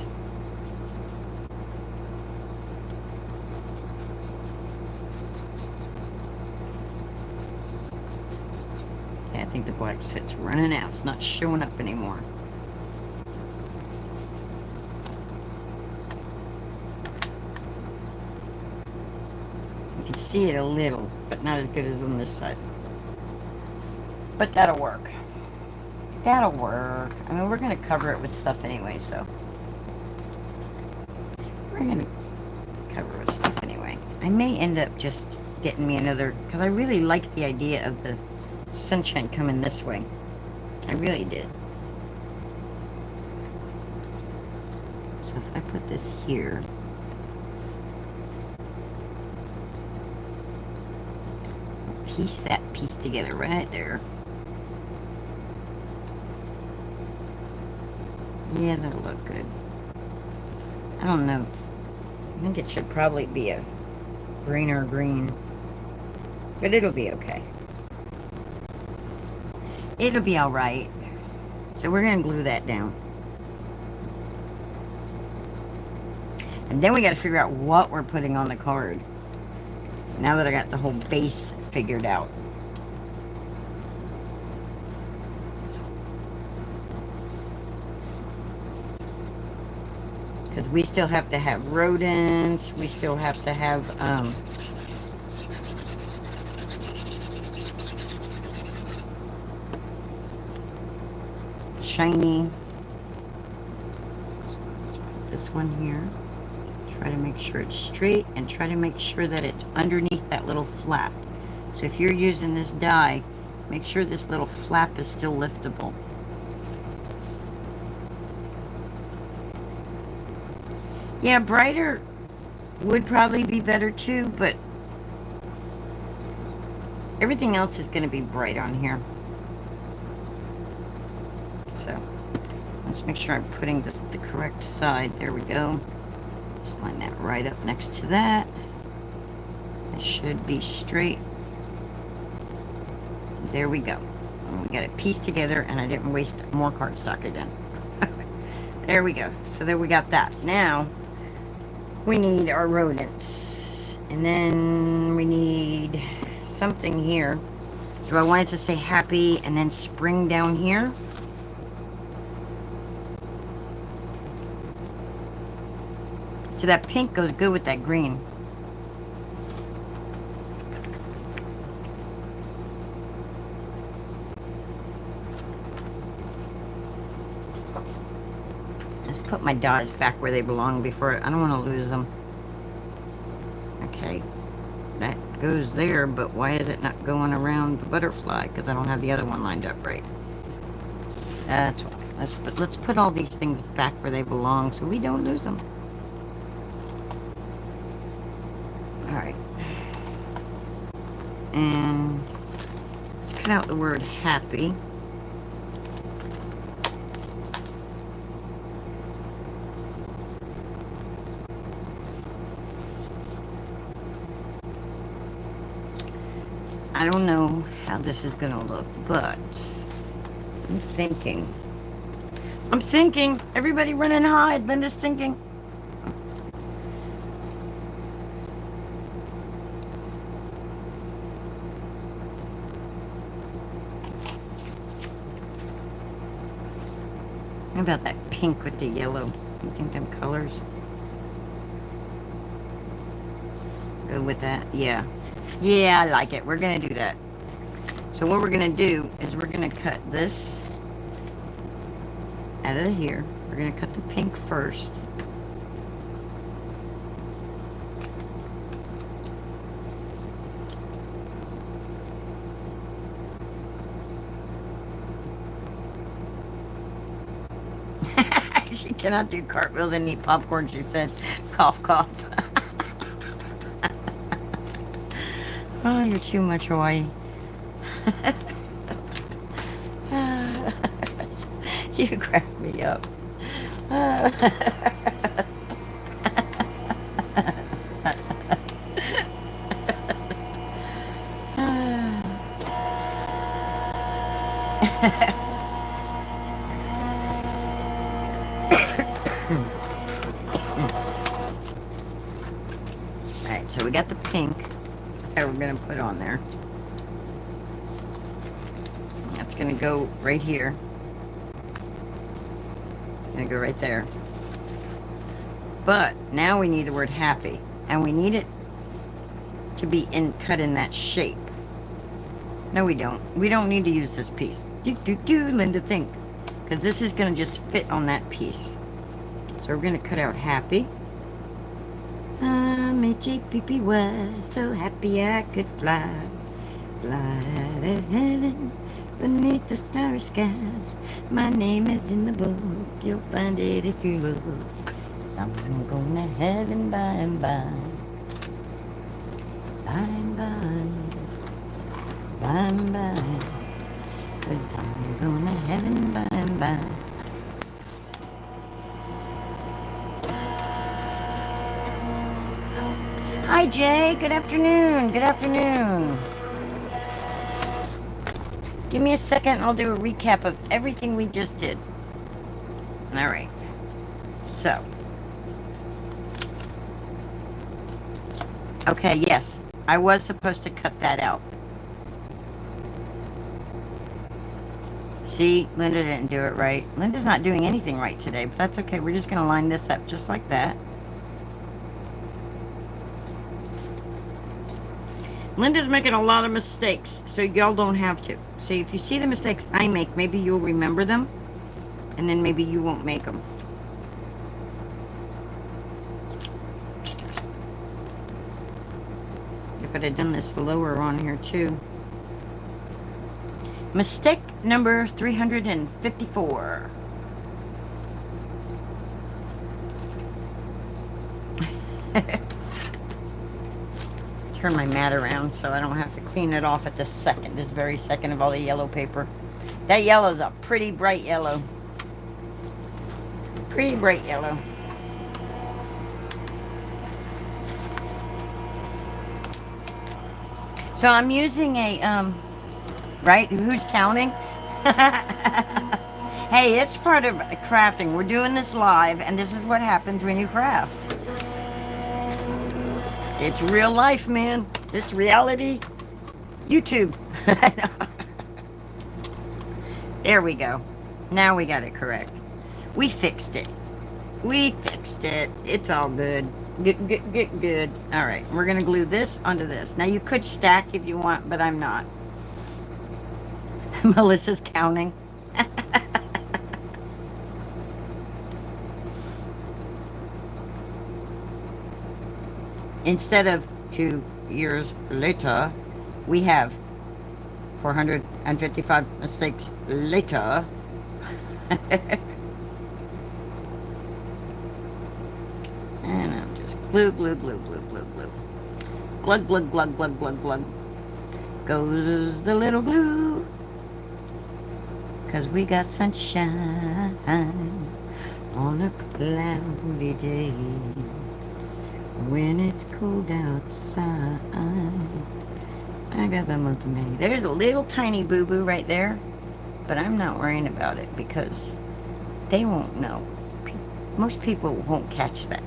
okay, I think the black soot's running out. It's not showing up anymore. You can see it a little, but not as good as on this side. But that'll work. That'll work. I mean, we're going to cover it with stuff anyway, so. We're going to cover it with stuff anyway. I may end up just getting me another, because I really liked the idea of the sunshine coming this way. I really did. So if I put this here, piece that piece together right there. Yeah, that'll look good. I don't know. I think it should probably be a greener green. But it'll be okay. It'll be alright. So we're going to glue that down. And then we got to figure out what we're putting on the card. Now that I got the whole base figured out. Because we still have to have rodents. We still have to have, shiny. So let's put this one here. Try to make sure it's straight and try to make sure that it's underneath that little flap. So if you're using this die, make sure this little flap is still liftable. Yeah, brighter would probably be better too, but everything else is going to be bright on here. So let's make sure I'm putting this the correct side. There we go. Just line that right up next to that. It should be straight. There we go. And we got it pieced together, and I didn't waste more cardstock again. There we go. So there we got that. Now we need our rodents, and then we need something here. Do I want it to say happy and then spring down here? So that pink goes good with that green. Let's put my dots back where they belong before, I don't want to lose them. Okay, that goes there, but why is it not going around the butterfly? Because I don't have the other one lined up right. That's why. Let's put all these things back where they belong so we don't lose them. Alright. And let's cut out the word happy. I don't know how this is going to look, but I'm thinking I'm thinking. Everybody run and hide. Linda's thinking. How about that pink with the yellow? You think them colors go with that? Yeah. Yeah, I like it. We're going to do that. So what we're going to do is we're going to cut this out of here. We're going to cut the pink first. She cannot do cartwheels and eat popcorn, she said. Cough, cough. Oh, you're too much, Hawaii. You crack me up. Alright, so we got the pink that we're going to put on there. That's going to go right here. Going to go right there. But now we need the word happy. And we need it to be cut in that shape. No, we don't. We don't need to use this piece. Linda, think. Because this is going to just fit on that piece. So we're going to cut out happy. I'm a JPPY, so happy I could fly. Fly to heaven beneath the starry skies. My name is in the book, you'll find it if you look. I'm going to heaven by and by. By and by. By and by. 'Cause I'm going to heaven by and by. Hi, Jay. Good afternoon. Good afternoon. Give me a second. I'll do a recap of everything we just did. All right. So. Okay, yes. I was supposed to cut that out. See, Linda didn't do it right. Linda's not doing anything right today, but that's okay. We're just going to line this up just like that. Linda's making a lot of mistakes, so y'all don't have to. So if you see the mistakes I make, maybe you'll remember them, and then maybe you won't make them. If I'd have done this lower on here too. Mistake number 354. Turn my mat around so I don't have to clean it off at this very second of all the yellow paper. That yellow's a pretty bright yellow. Pretty bright yellow. So I'm using a, right? Who's counting? Hey, it's part of crafting. We're doing this live, and this is what happens when you craft. It's real life, man. It's reality. YouTube. There we go. Now we got it correct. We fixed it. We fixed it. It's all good. Good. All right. We're going to glue this onto this. Now, you could stack if you want, but I'm not. Melissa's counting. Instead of 2 years later, we have 455 mistakes later. And I'm just glue. Glug, glug. Goes the little glue. 'Cause we got sunshine on a cloudy day. When it's cold outside, I got the month of May. There's a little tiny boo-boo right there, but I'm not worrying about it because They won't know. Most people won't catch that.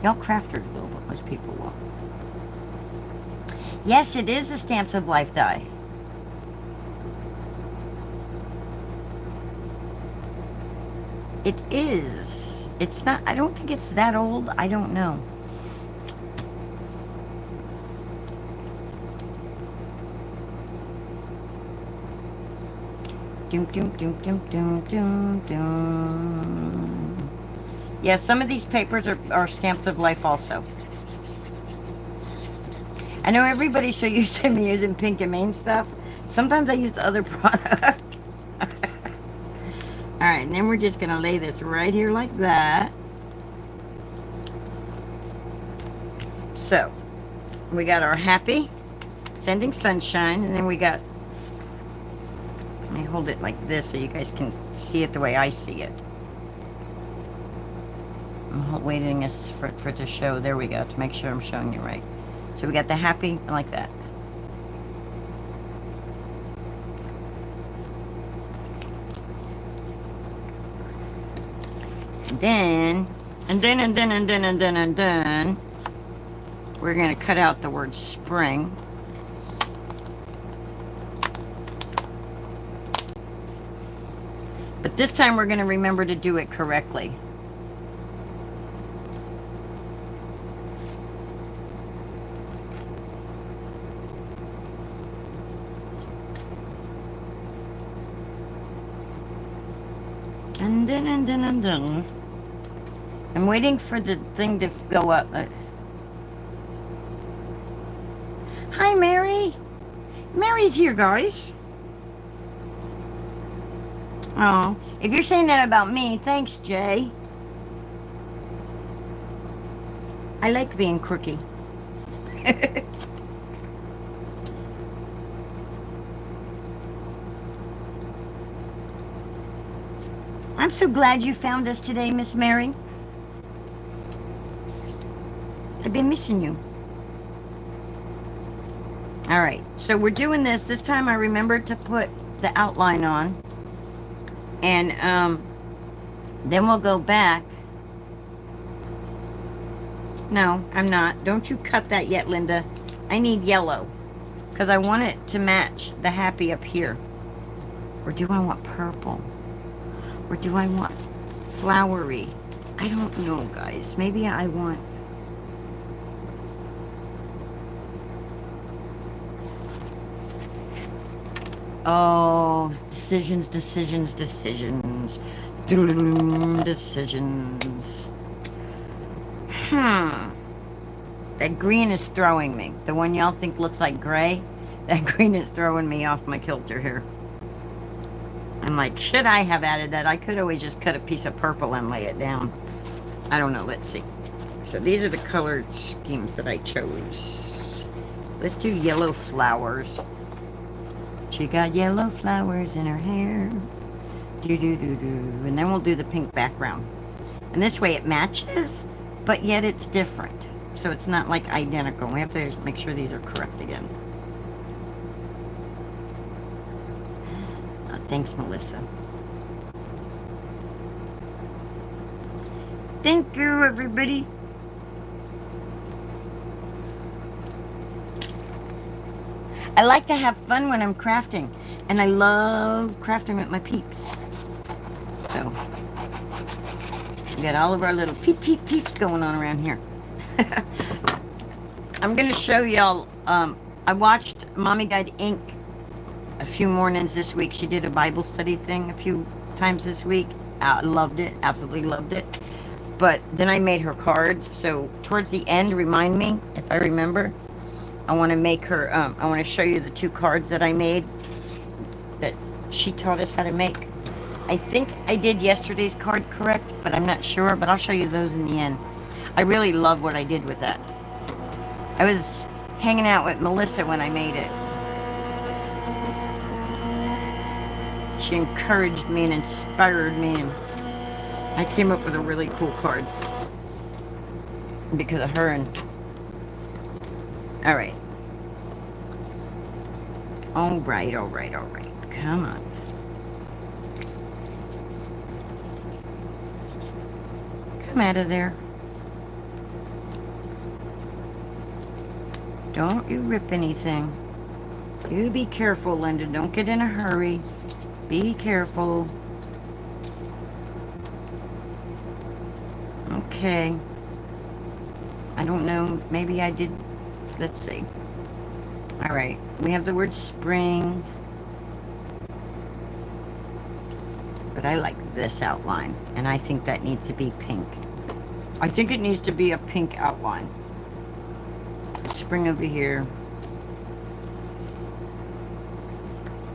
Y'all crafters will, but most people won't. Yes, it is a Stamps of Life die. It is. It's not, I don't think it's that old. I don't know. Doom, doom, doom, doom, doom, doom, doom. Yeah, some of these papers are Stamps of Life also. I know everybody's so used to me using Pink and Main stuff. Sometimes I use other product. Alright, and then we're just going to lay this right here like that. So, we got our happy, sending sunshine, and then we got, let me hold it like this so you guys can see it the way I see it. I'm waiting for it to show. There we go, to make sure I'm showing you right. So we got the happy like that. And then, we're going to cut out the word spring. But this time we're going to remember to do it correctly. And then. I'm waiting for the thing to go up. Hi, Mary. Mary's here, guys. Oh, if you're saying that about me, thanks, Jay. I like being quirky. I'm so glad you found us today, Miss Mary. I've been missing you. All right, so we're doing this. This time I remembered to put the outline on. And then we'll go back. No, I'm not. Don't you cut that yet, Linda. I need yellow because I want it to match the happy up here. Or do I want purple? Or do I want flowery? I don't know, guys. Maybe I want... Oh, decisions. Decisions. That green is throwing me. The one y'all think looks like gray, that green is throwing me off my kilter here. I'm like, should I have added that? I could always just cut a piece of purple and lay it down. I don't know. Let's see. So these are the color schemes that I chose. Let's do yellow flowers. She got yellow flowers in her hair. And then we'll do the pink background. And this way it matches, but yet it's different. So it's not like identical. We have to make sure these are correct again. Thanks, Melissa. Thank you, everybody. I like to have fun when I'm crafting, and I love crafting with my peeps. So, we got all of our little peeps going on around here. I'm going to show y'all, I watched Mommy Guide Inc. a few mornings this week. She did a Bible study thing a few times this week. I loved it, absolutely loved it. But then I made her cards, so towards the end, remind me, if I remember, I want to make her, I want to show you the 2 cards that I made that she taught us how to make. I think I did yesterday's card correct, but I'm not sure, but I'll show you those in the end. I really love what I did with that. I was hanging out with Melissa when I made it. She encouraged me and inspired me, and I came up with a really cool card because of her. And all right. All right. Come on. Come out of there. Don't you rip anything. You be careful, Linda. Don't get in a hurry. Be careful. Okay. I don't know. Maybe I did. Let's see. All right. We have the word spring. But I like this outline. And I think that needs to be pink. I think it needs to be a pink outline. Spring over here.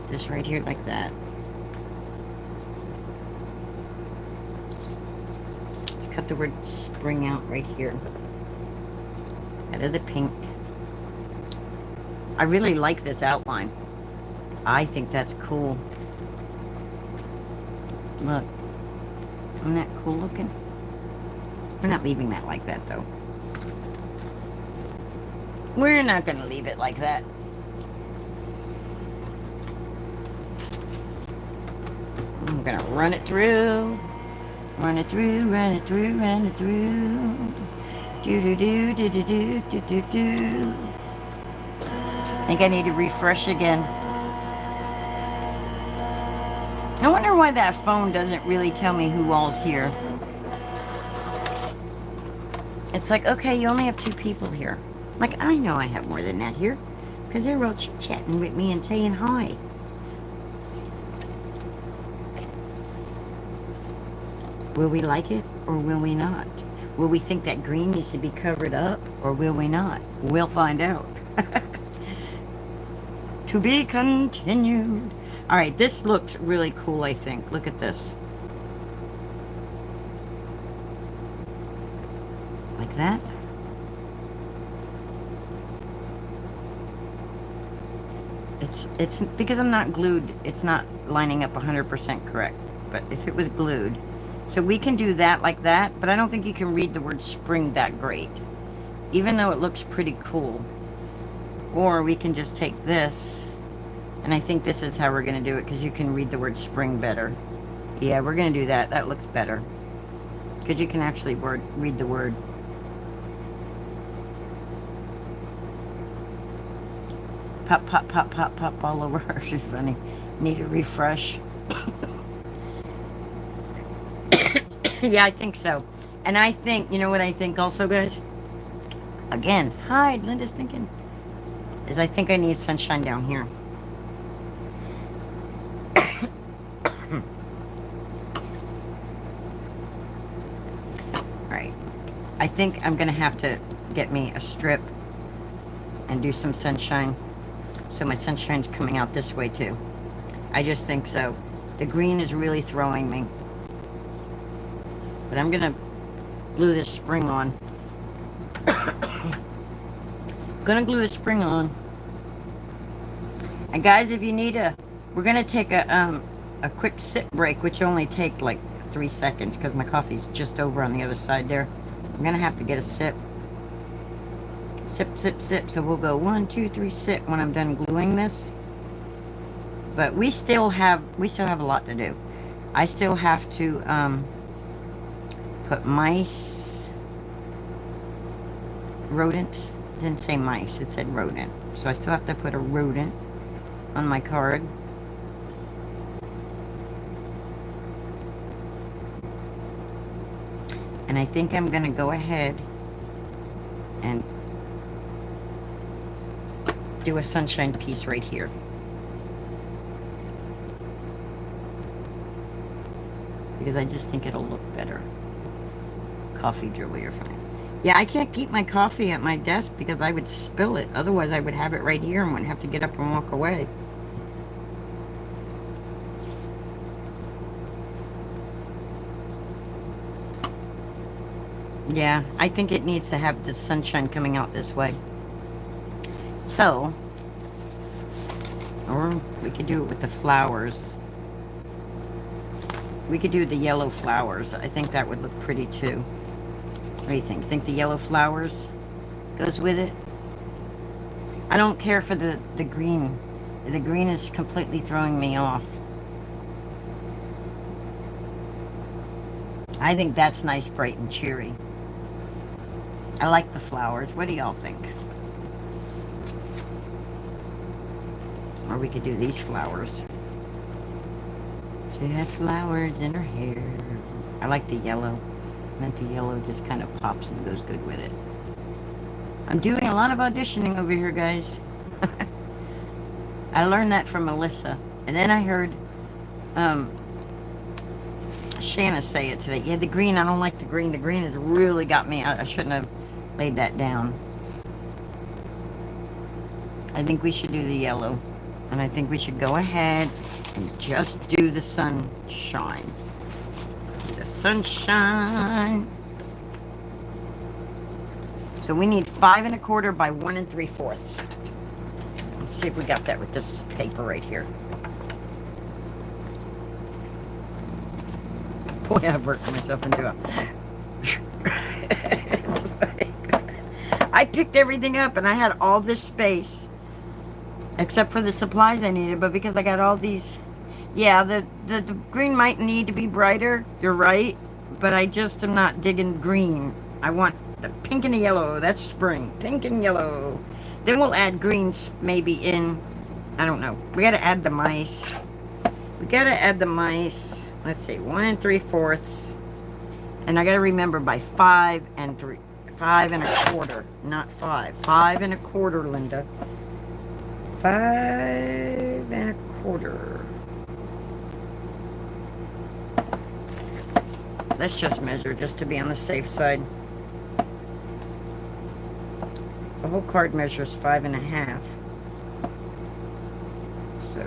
This right here like that. Let's cut the word spring out right here. Out of the pink. I really like this outline. I think that's cool. Look. Isn't that cool looking? We're not leaving that like that though. We're not going to leave it like that. I'm going to run it through. Run it through, run it through, run it through. Do-do-do-do-do-do-do-do. I think I need to refresh again. I wonder why that phone doesn't really tell me who all's here. It's like, okay, you only have 2 people here. Like, I know I have more than that here. Because they're all chit-chatting with me and saying hi. Will we like it or will we not? Will we think that green needs to be covered up or will we not? We'll find out. To be continued. All right, this looks really cool, I think. Look at this. Like that. It's because I'm not glued, it's not lining up 100% correct. But if it was glued, so we can do that like that, but I don't think you can read the word spring that great, even though it looks pretty cool. Or we can just take this, and I think this is how we're going to do it, because you can read the word spring better. Yeah, we're going to do that. That looks better, because you can actually read the word. Pop, pop, pop, pop, pop all over her. She's funny. Need a refresh. Yeah, I think so. And I think, you know what I think also, guys? Again, hi, Linda's thinking. Is I think I need sunshine down here. Alright. I think I'm going to have to get me a strip and do some sunshine. So my sunshine's coming out this way too. I just think so. The green is really throwing me. But I'm going to glue this spring on. Gonna glue the spring on. And guys, if you need we're gonna take a quick sip break, which only take like 3 seconds because my coffee's just over on the other side there. I'm gonna have to get a sip. Sip, sip, sip. So we'll go 1, 2, 3, sip when I'm done gluing this. But we still have a lot to do. I still have to put mice, rodent. It didn't say mice, it said rodent. So I still have to put a rodent on my card. And I think I'm going to go ahead and do a sunshine piece right here. Because I just think it'll look better. Coffee dribble, you're fine. Yeah, I can't keep my coffee at my desk because I would spill it. Otherwise, I would have it right here and wouldn't have to get up and walk away. Yeah, I think it needs to have the sunshine coming out this way. So, or we could do it with the flowers. We could do the yellow flowers. I think that would look pretty too. What do you think? Think the yellow flowers goes with it? I don't care for the green. The green is completely throwing me off. I think that's nice, bright and cheery. I like the flowers. What do y'all think? Or we could do these flowers. She had flowers in her hair. I like the yellow. I think the yellow just kind of pops and goes good with it. I'm doing a lot of auditioning over here, guys. I learned that from Melissa. And then I heard Shanna say it today. Yeah, the green, I don't like the green. The green has really got me. I shouldn't have laid that down. I think we should do the yellow. And I think we should go ahead and just do the sunshine. The sunshine. So we need 5 1/4 by 1 3/4. Let's see if we got that with this paper right here. Boy, I've worked myself into a... It's like... I picked everything up and I had all this space. Except for the supplies I needed, but because I got all these... Yeah, the green might need to be brighter, you're right, but I just am not digging green. I want the pink and the yellow, that's spring. Pink and yellow. Then we'll add greens maybe in, I don't know. We gotta add the mice. We gotta add the mice. Let's see, 1 3/4. And I gotta remember by 5 1/4, not 5. 5 1/4, Linda. 5 1/4. Let's just measure just to be on the safe side. The whole card measures 5 1/2. So,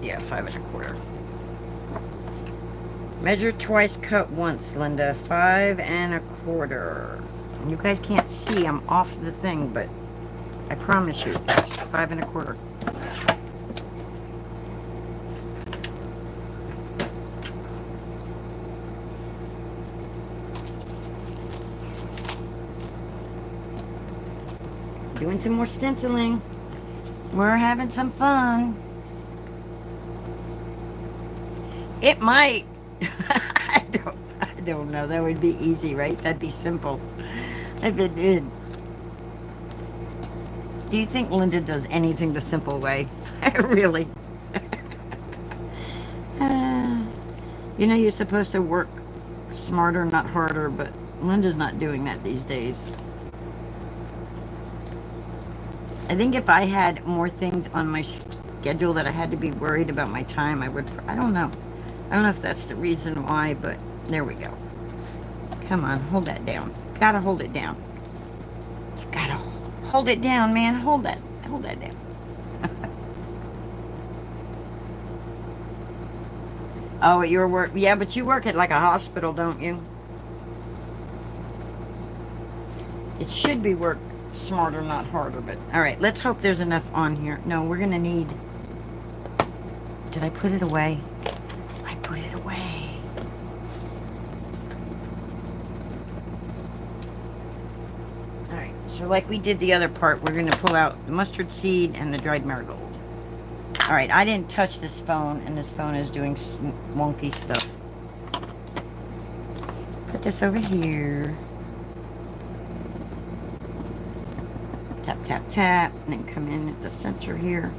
yeah, 5 1/4. Measure twice, cut once, Linda. 5 1/4. You guys can't see, I'm off the thing, but I promise you, it's 5 1/4. Doing some more stenciling. We're having some fun. It might. I don't know. That would be easy, right? That'd be simple. If it did. Do you think Linda does anything the simple way? Really? You know, you're supposed to work smarter, not harder, but Linda's not doing that these days. I think if I had more things on my schedule that I had to be worried about my time, I would, I don't know. I don't know if that's the reason why, but there we go. Come on, hold that down. Gotta hold it down. You gotta hold it down, man. Hold that down. Oh, at your work, yeah, but you work at like a hospital, don't you? It should be work smarter, not harder, but all right, let's hope there's enough on here. No, we're gonna need... Did I put it away? I put it away. All right, so like we did the other part, we're gonna pull out the mustard seed and the dried marigold. All right, I didn't touch this phone, and this phone is doing wonky stuff. Put this over here. Tap, tap, tap, and then come in at the center here.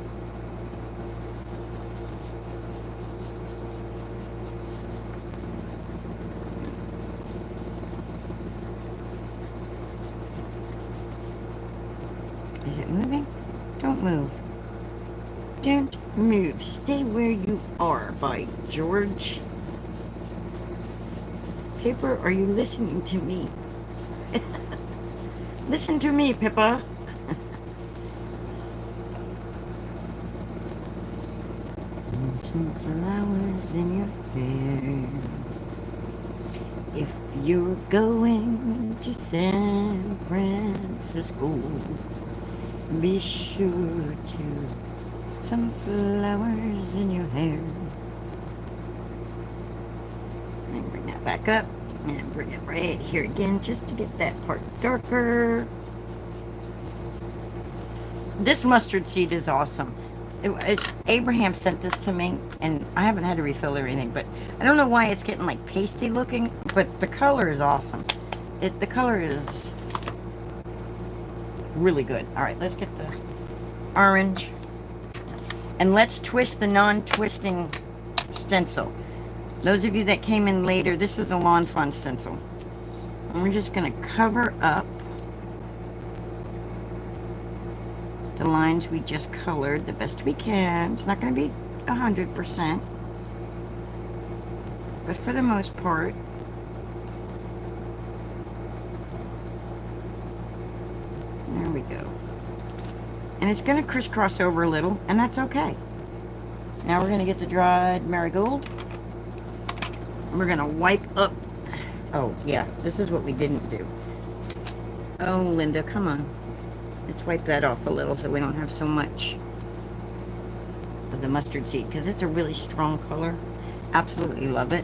Is it moving? Don't move. Don't move. Stay where you are, by George. Pippa, are you listening to me? Listen to me, Pippa. Some flowers in your hair. If you're going to San Francisco, be sure to some flowers in your hair. And bring that back up and bring it right here again just to get that part darker. This mustard seed is awesome. It's Abraham sent this to me, and I haven't had to refill or anything, but I don't know why it's getting like pasty looking, but the color is awesome. The color is really good. All right, let's get the orange, and let's twist the non-twisting stencil. Those of you that came in later, this is a Lawn Fawn stencil. And we're just going to cover up the lines we just colored the best we can. It's not going to be 100%, but for the most part. There we go. And it's going to crisscross over a little, and that's okay. Now we're going to get the dried marigold. We're going to wipe up. Oh, yeah, this is what we didn't do. Oh, Linda, come on. Let's wipe that off a little so we don't have so much of the mustard seed, because it's a really strong color. Absolutely love it,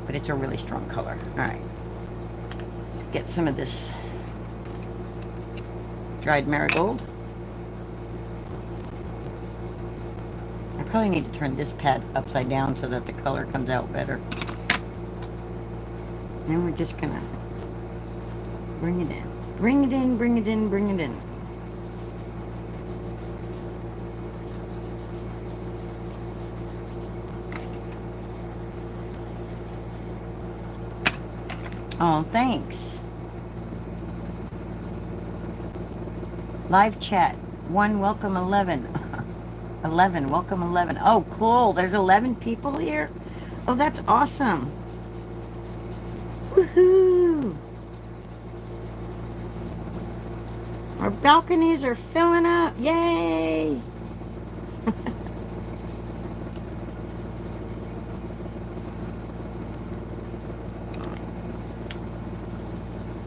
but it's a really strong color. All right, let's get some of this dried marigold. I probably need to turn this pad upside down so that the color comes out better. And we're just gonna bring it in. Bring it in, bring it in, bring it in. Oh, thanks. Live chat. 1, welcome 11. 11, welcome 11. Oh, cool. There's 11 people here. Oh, that's awesome. Woohoo! Our balconies are filling up. Yay!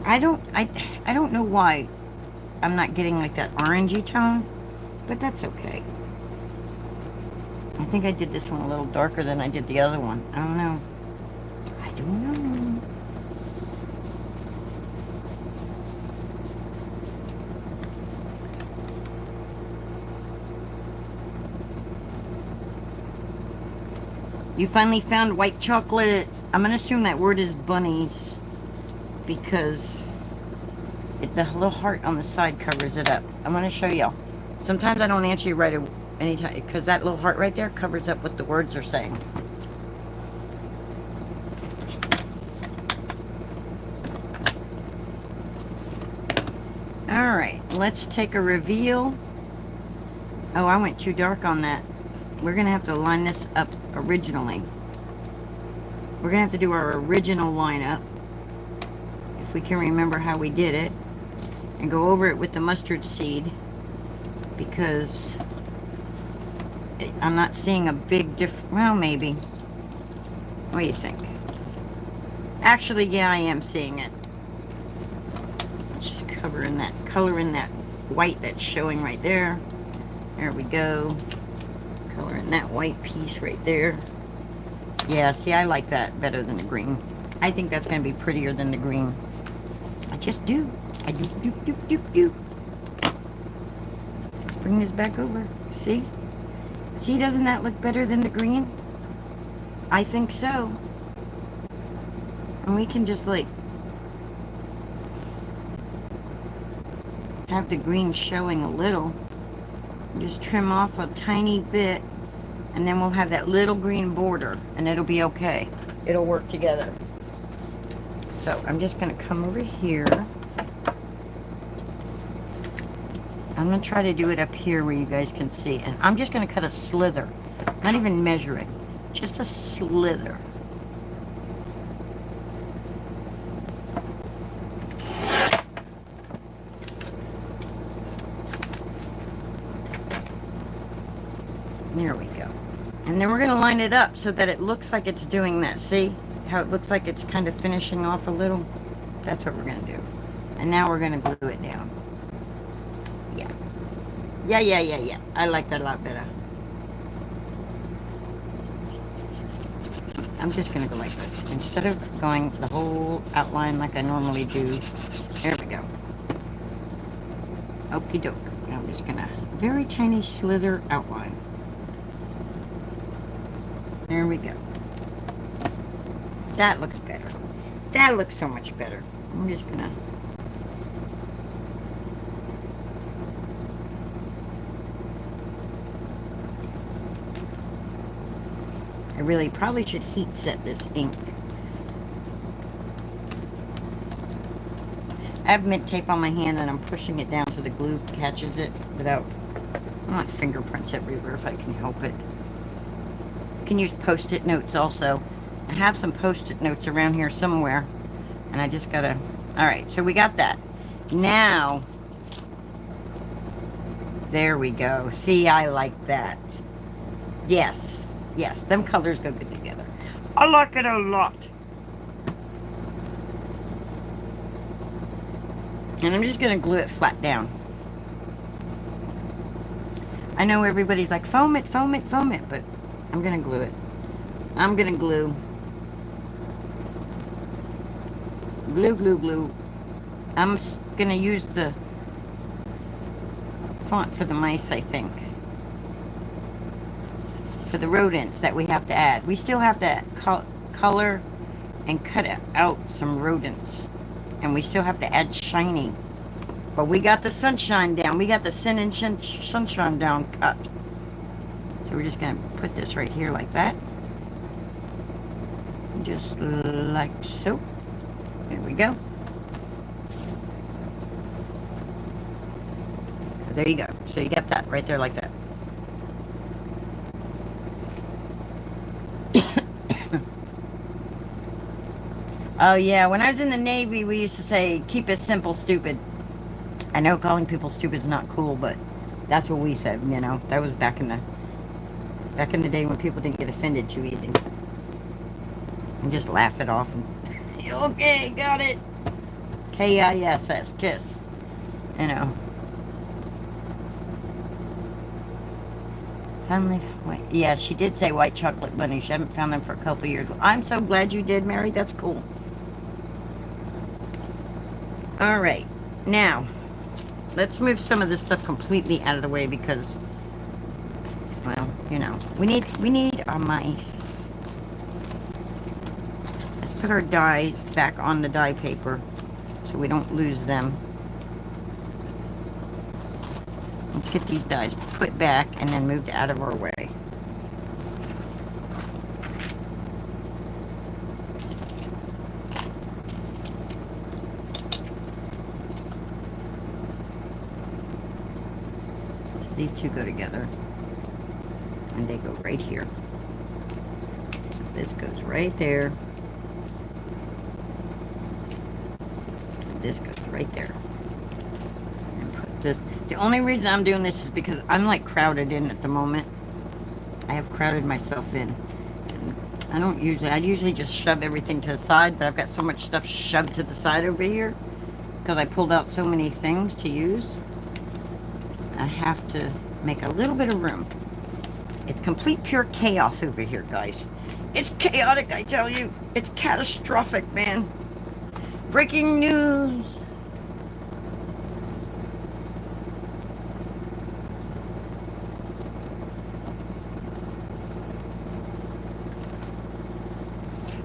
I don't know why I'm not getting like that orangey tone, but that's okay. I think I did this one a little darker than I did the other one. I don't know. I don't know. You finally found white chocolate. I'm going to assume that word is bunnies because the little heart on the side covers it up. I'm going to show y'all. Sometimes I don't answer you right anytime because that little heart right there covers up what the words are saying. All right, let's take a reveal. Oh, I went too dark on that. We're going to have to line this up originally. We're going to have to do our original lineup, if we can remember how we did it, and go over it with the mustard seed, because I'm not seeing a big difference. Well, maybe. What do you think? Actually, yeah, I am seeing it. Let's just color in that white that's showing right there. There we go. Color in that white piece right there. Yeah, see, I like that better than the green. I think that's going to be prettier than the green. I just do. I do. Bring this back over. See? See, doesn't that look better than the green? I think so. And we can just like have the green showing a little. Just trim off a tiny bit, and then we'll have that little green border, and it'll be okay. It'll work together. So I'm just going to come over here. I'm going to try to do it up here where you guys can see. And I'm just going to cut a slither. Not even measuring. Just a slither. There we go. And then we're going to line it up so that it looks like it's doing that. See how it looks like it's kind of finishing off a little? That's what we're going to do. And now we're going to glue it down. Yeah. I like that a lot better. I'm just going to go like this. Instead of going the whole outline like I normally do. There we go. Okie doke. I'm Just gonna, very tiny slither outline. There we go. That looks better. That looks so much better. I'm just gonna, I really probably should heat set this ink. I have mint tape on my hand and I'm pushing it down so the glue catches it without, I want fingerprints everywhere if I can help it. You can use post-it notes also. I have some post-it notes around here somewhere and I just gotta, alright, so we got that. Now, there we go. See, I like that. Yes, yes, them colors go good together. I like it a lot. And I'm just going to glue it flat down. I know everybody's like, foam it, foam it, foam it, but I'm going to glue it. I'm going to glue. Glue, glue, glue. I'm going to use the font for the mice, I think. For the rodents that we have to add. We still have to color and cut out some rodents. And we still have to add shiny. But we got the sunshine down. We got the sunshine down cut. So we're just going to put this right here like that. Just like so. There we go. There you go. So you got that right there like that. Oh yeah, when I was in the Navy, we used to say, keep it simple, stupid. I know calling people stupid is not cool, but that's what we said, you know. That was back in the day when people didn't get offended too easy. And just laugh it off and, okay, got it. K-I-S-S, kiss. You know. Finally, wait, yeah, she did say white chocolate bunny. She hadn't found them for a couple of years. Well, I'm so glad you did, Mary. That's cool. All right, now let's move some of this stuff completely out of the way because, well, you know, we need our mice. Let's put our dies back on the die paper so we don't lose them. Let's get these dies put back and then moved out of our way. So these two go together. And they go right here. So this goes right there. And this goes right there. And put this. The only reason I'm doing this is because I'm like crowded in at the moment. I have crowded myself in. And I usually just shove everything to the side, but I've got so much stuff shoved to the side over here because I pulled out so many things to use. I have to make a little bit of room. It's complete pure chaos over here, guys. It's chaotic, I tell you. It's catastrophic, man. Breaking news.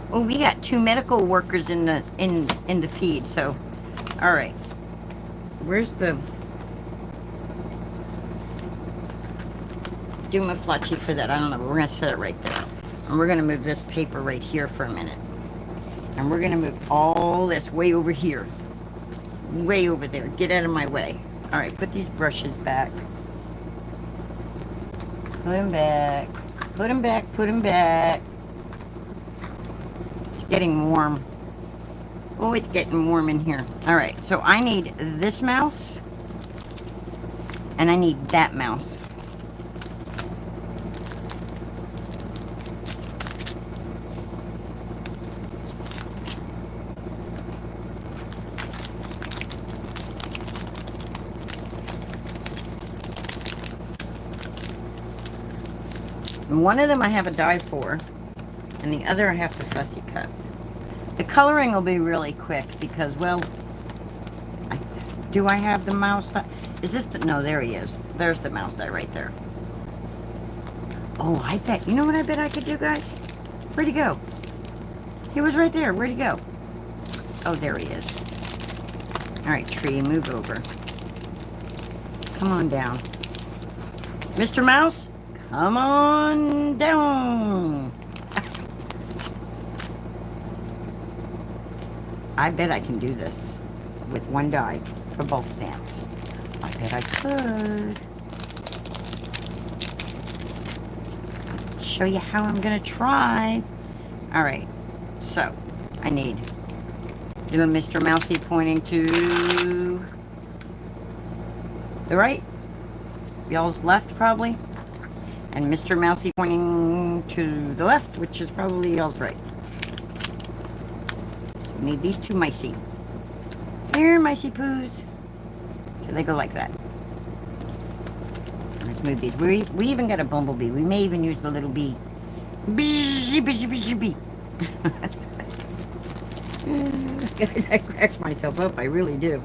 Oh, we got 2 medical workers in the feed, so all right. Where's the Dumaflachi for that? I don't know, but we're gonna set it right there. And we're gonna move this paper right here for a minute. And we're gonna move all this way over here. Way over there. Get out of my way. All right, put these brushes back. Put them back. Put them back, put them back. Getting warm. Oh, it's getting warm in here. All right, so I need this mouse and I need that mouse. And one of them I have a die for, and the other I have to fussy cut. The coloring will be really quick because, well, do I have the mouse? Is this the, no, there he is. There's the mouse die right there. Oh, I bet, you know what I bet I could do, guys? Where'd he go? He was right there. Where'd he go? Oh, there he is. All right, tree, move over. Come on down. Mr. Mouse, come on down. I bet I can do this with one die for both stamps. I bet I could. Show you how I'm gonna try. All right, so I need little Mr. Mousey pointing to the right, y'all's left probably, and Mr. Mousey pointing to the left, which is probably y'all's right. So we need these two micey. Here, micey poos. So they go like that. Let's move these. We even got a bumblebee. We may even use the little bee. Bee, bee, bee, bee. Guys, I crack myself up. I really do.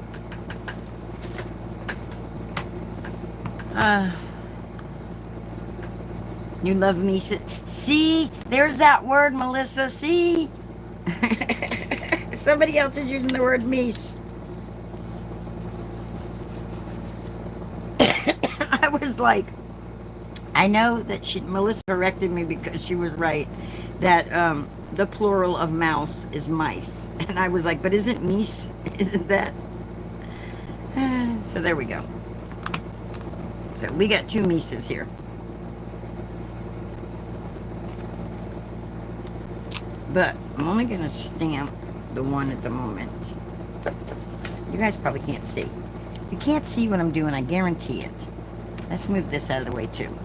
You love me. See? There's that word, Melissa. See? Somebody else is using the word meese. I was like, I know that Melissa corrected me because she was right, that the plural of mouse is mice. And I was like, but isn't meese? Isn't that? So there we go. So we got two mices here. But I'm only going to stamp the one at the moment. You guys probably can't see. You can't see what I'm doing, I guarantee it. Let's move this out of the way too.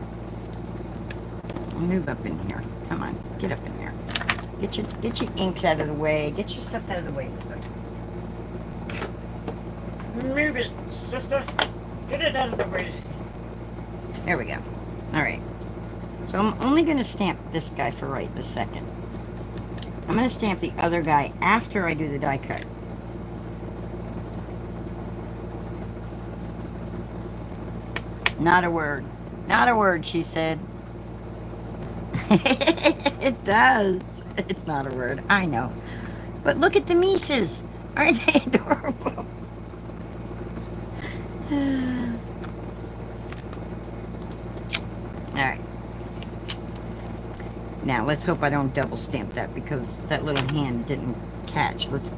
I'll move up in here. Come on, get up in there. Get your inks out of the way. Get your stuff out of the way. Move it, sister. Get it out of the way. There we go. All right. So I'm only going to stamp this guy for right this second. I'm going to stamp the other guy after I do the die cut. Not a word. Not a word, she said. It does. It's not a word. I know. But look at the Mises. Aren't they adorable? Alright. Now, let's hope I don't double stamp that because that little hand didn't catch. Let's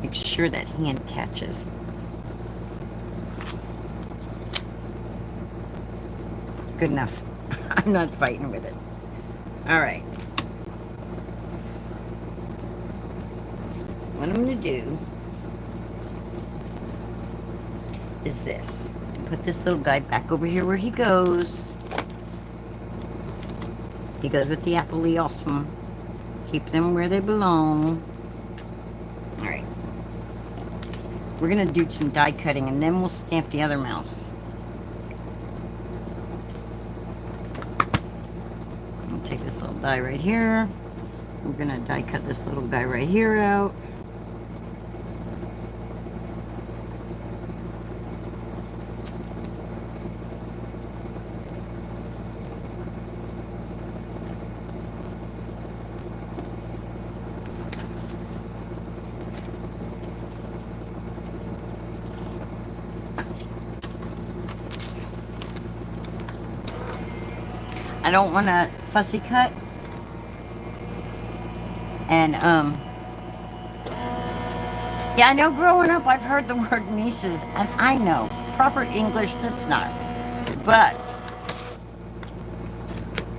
make sure that hand catches. Good enough. I'm not fighting with it. Alright. What I'm going to do is this. Put this little guy back over here where he goes. He goes with the appley awesome. Keep them where they belong. Alright. We're going to do some die cutting and then we'll stamp the other mouse. Take this little die right here. We're gonna die cut this little guy right here out. I don't want to fussy cut. And, yeah, I know growing up I've heard the word Mises, and I know proper English that's not, but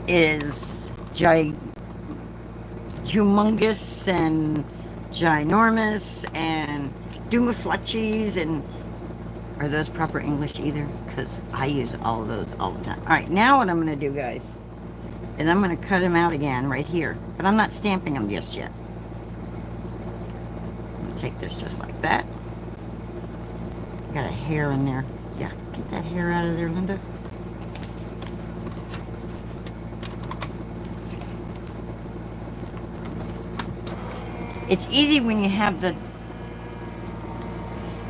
is humongous and ginormous and doomafletchies, and are those proper English either? Because I use all of those all the time. All right, now what I'm going to do, guys, is I'm going to cut them out again right here. But I'm not stamping them just yet. I'm gonna take this just like that. Got a hair in there. Yeah, get that hair out of there, Linda. It's easy when you have the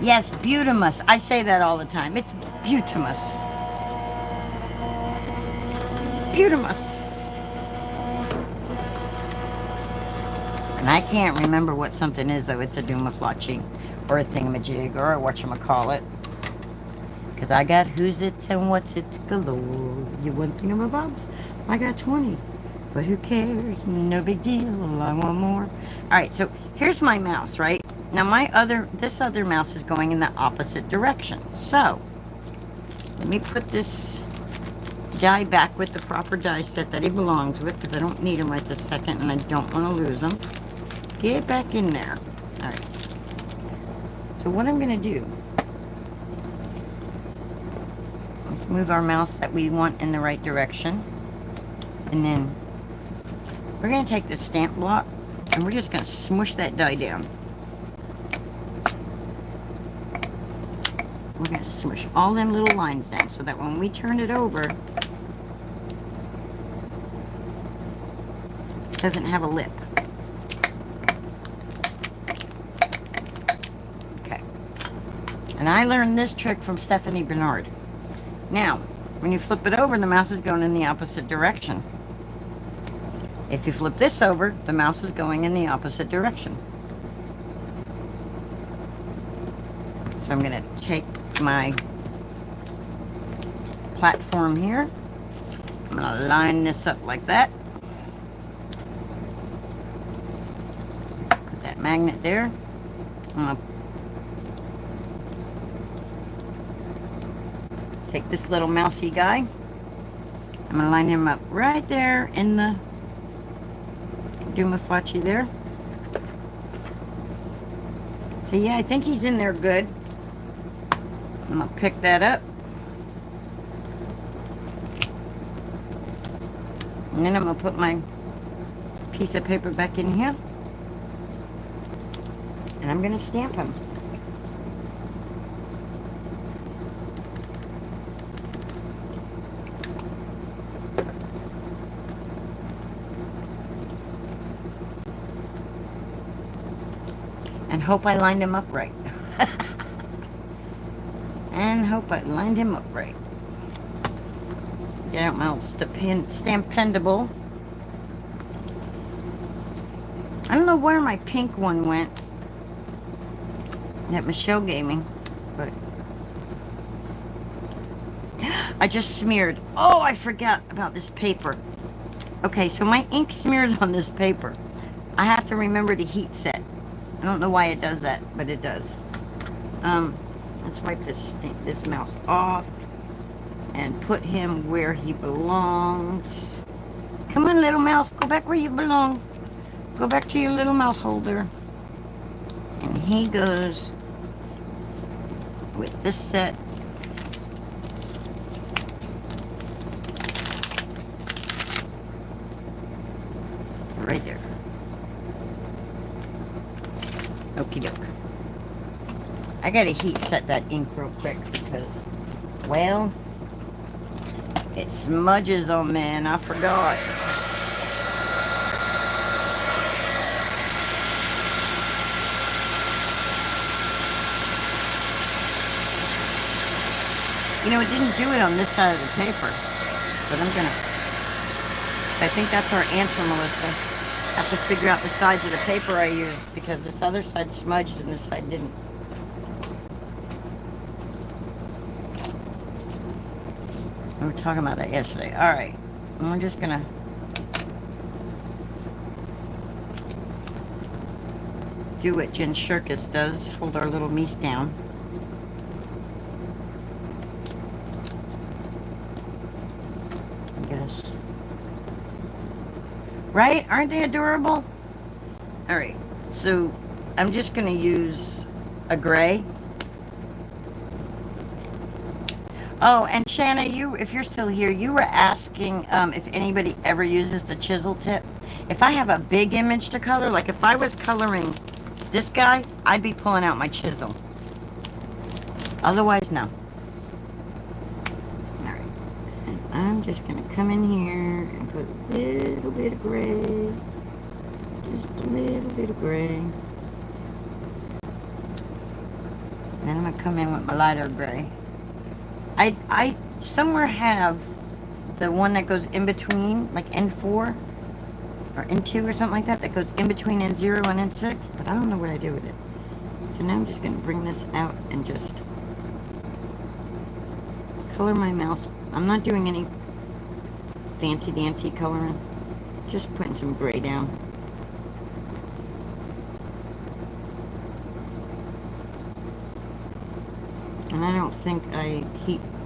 Yes, butamus. I say that all the time. It's butamus. Butamus. And I can't remember what something is, though. It's a Dumaflachi or a thingamajig or a whatchamacallit. Because I got who's it's and what's it's galore. You want thingamabobs? I got 20. But who cares? No big deal. I want more. Alright, so here's my mouse, right? Now this other mouse is going in the opposite direction. So, let me put this die back with the proper die set that he belongs with, because I don't need him right this second and I don't want to lose him. Get back in there. Alright. So what I'm going to do, let's move our mouse that we want in the right direction. And then we're going to take this stamp block and we're just going to smush that die down. We're going to smush all them little lines down so that when we turn it over, it doesn't have a lip. Okay. And I learned this trick from Stephanie Bernard. Now, when you flip it over, the mouse is going in the opposite direction. If you flip this over, the mouse is going in the opposite direction. So I'm going to take my platform here. I'm going to line this up like that. Put that magnet there. I'm going to take this little mousy guy. I'm going to line him up right there in the Dumaflachi there. So yeah, I think he's in there good. I'm going to pick that up. And then I'm going to put my piece of paper back in here. And I'm going to stamp him. And hope I lined him up right. And hope I lined him up right. Get out my old Stampendable. I don't know where my pink one went that Michelle gave me, but I just smeared. Oh, I forgot about this paper. Okay, so my ink smears on this paper. I have to remember to heat set. I don't know why it does that, but it does. Let's wipe this mouse off and put him where he belongs. Come on, little mouse, go back where you belong. Go back to your little mouse holder. And he goes with this set. Right there. Okie doke. I gotta heat set that ink real quick because, well, it smudges on me and I forgot. You know, it didn't do it on this side of the paper, but I'm gonna, I think that's our answer, Melissa. I have to figure out the sides of the paper I used because this other side smudged and this side didn't. We were talking about that yesterday. Alright, and we're just gonna do what Jen Shirkus does, hold our little meese down. Get us. Right? Aren't they adorable? Alright, so I'm just gonna use a gray. Oh, and Shanna, if you're still here, you were asking if anybody ever uses the chisel tip. If I have a big image to color, like if I was coloring this guy, I'd be pulling out my chisel. Otherwise, no. Alright. And I'm just going to come in here and put a little bit of gray. Just a little bit of gray. And then I'm gonna come in with my lighter gray. I somewhere have the one that goes in between, like N4 or N2 or something like that, that goes in between N0 and N6, but I don't know what I do with it. So now I'm just gonna bring this out and just color my mouse. I'm not doing any fancy dancy coloring, just putting some gray down. And I don't think I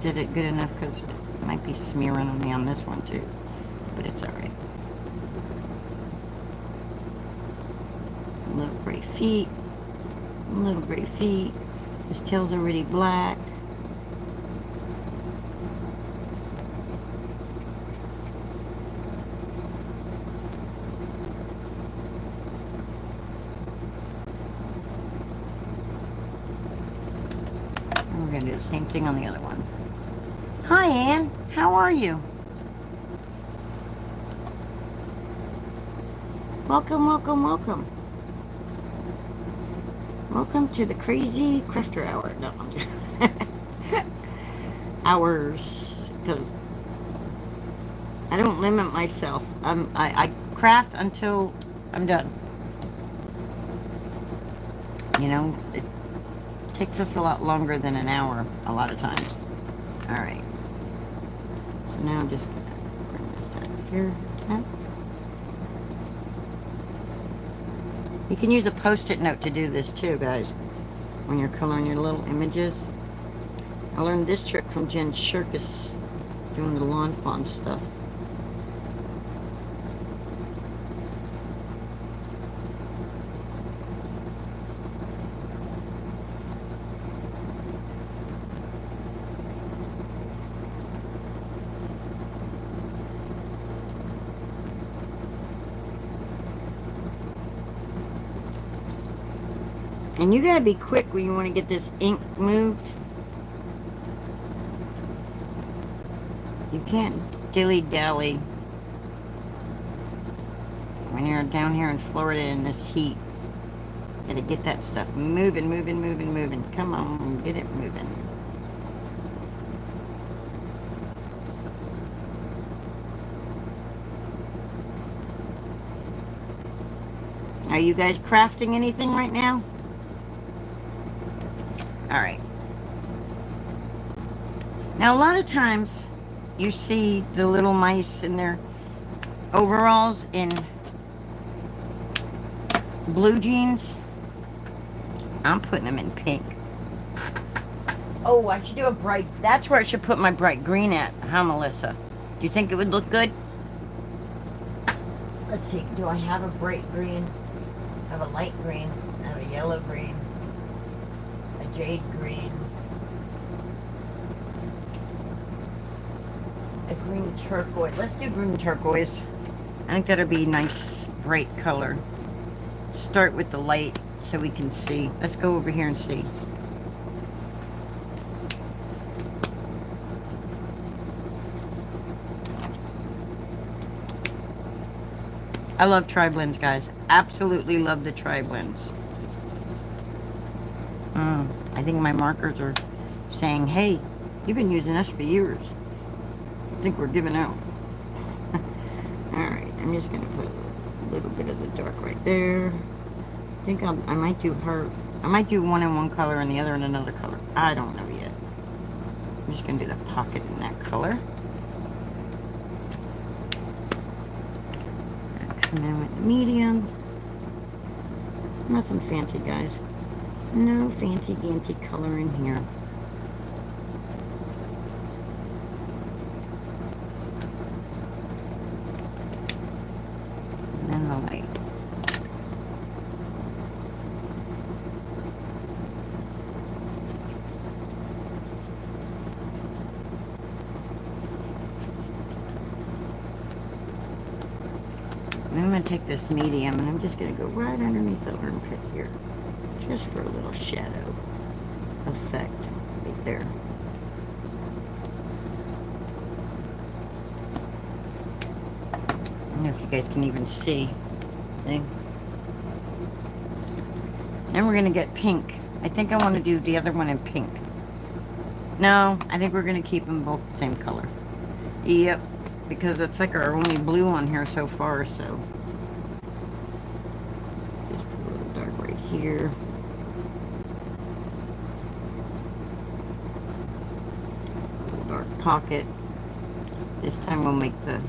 did it good enough because it might be smearing on me on this one too, but it's alright. Little gray feet, little gray feet. His tail's already black. And we're gonna do the same thing on the other one. Hi, Ann. How are you? Welcome, welcome, welcome. Welcome to the Crazy Crafter Hour. No, I'm just hours, because I don't limit myself. I craft until I'm done. You know, it takes us a lot longer than an hour a lot of times. All right. So now I'm just gonna bring this out here. Okay. You can use a post-it note to do this too, guys, when you're coloring your little images. I learned this trick from Jen Shirkus doing the lawn fawn stuff. And you gotta be quick when you want to get this ink moved. You can't dilly-dally when you're down here in Florida in this heat. You gotta get that stuff moving, moving, moving, moving. Come on, get it moving. Are you guys crafting anything right now? Alright. Now, a lot of times you see the little mice in their overalls in blue jeans. I'm putting them in pink. Oh, I should do a bright... That's where I should put my bright green at, huh, Melissa? Do you think it would look good? Let's see. Do I have a bright green? I have a light green. I have a yellow green. A jade green. A green turquoise. Let's do green turquoise. I think that'll be a nice bright color. Start with the light so we can see. Let's go over here and see. I love tri-blends, guys. Absolutely love the tri-blends. I think my markers are saying, hey, you've been using us for years. I think we're giving out. Alright, I'm just going to put a little bit of the dark right there. I think I might do her. I might do one in one color and the other in another color. I don't know yet. I'm just going to do the pocket in that color. Come in with the medium. Nothing fancy, guys. No fancy dancy color in here. And then the light. And I'm going to take this medium and I'm just going to go right underneath the armpit here. Just for a little shadow effect right there. I don't know if you guys can even see. See? Then we're going to get pink I think I want to do the other one in pink. No, I think we're going to keep them both the same color. Yep, because it's like our only blue on here so far, so. Just put a little dark right here. A little dark pocket. This time we'll make the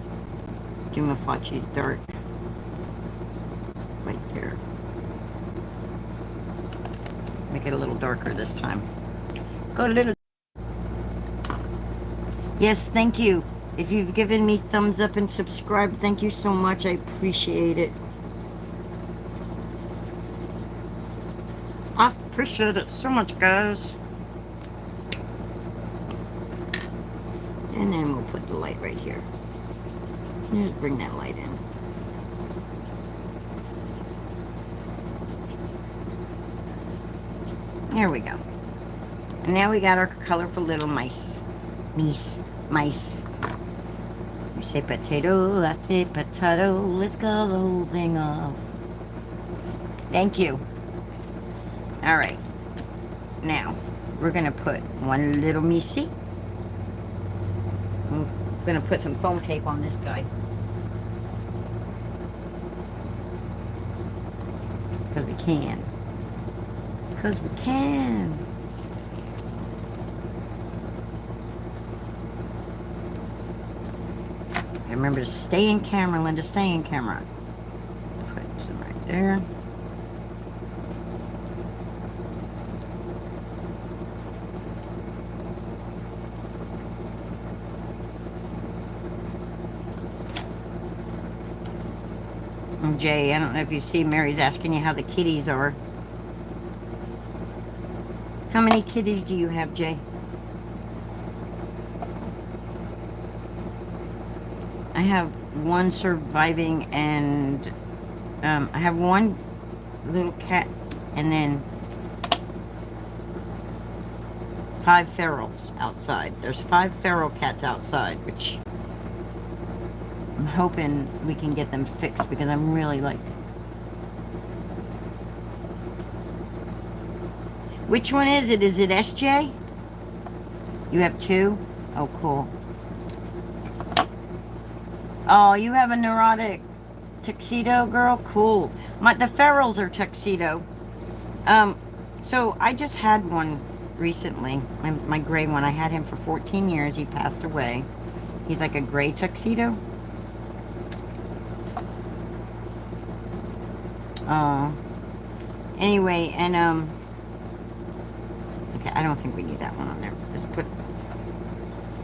Dumafachi dark. Right there. Make it a little darker this time. Go a little. Yes, thank you. If you've given me thumbs up and subscribe, thank you so much. I appreciate it. I appreciate it so much, guys. And then we'll put the light right here. Just bring that light in. There we go. And now we got our colorful little mice. Mice. You say potato, I say potato. Let's go the whole thing off. Thank you. All right. Now, we're going to put one little missy. I'm going to put some foam tape on this guy. Because we can. Because we can. Remember to stay in camera, Linda. Stay in camera. Put some right there. And Jay, I don't know if you see, Mary's asking you how the kitties are. How many kitties do you have, Jay? I have one surviving, and I have one little cat, and then 5 ferals outside. There's 5 feral cats outside, which I'm hoping we can get them fixed, because I'm really like... Which one is it? Is it SJ? You have 2? Oh, cool. Oh, you have a neurotic tuxedo girl? Cool. The ferals are tuxedo. So I just had one recently. My gray one. I had him for 14 years. He passed away. He's like a gray tuxedo. Oh. Anyway, and okay, I don't think we need that one on there. Just put...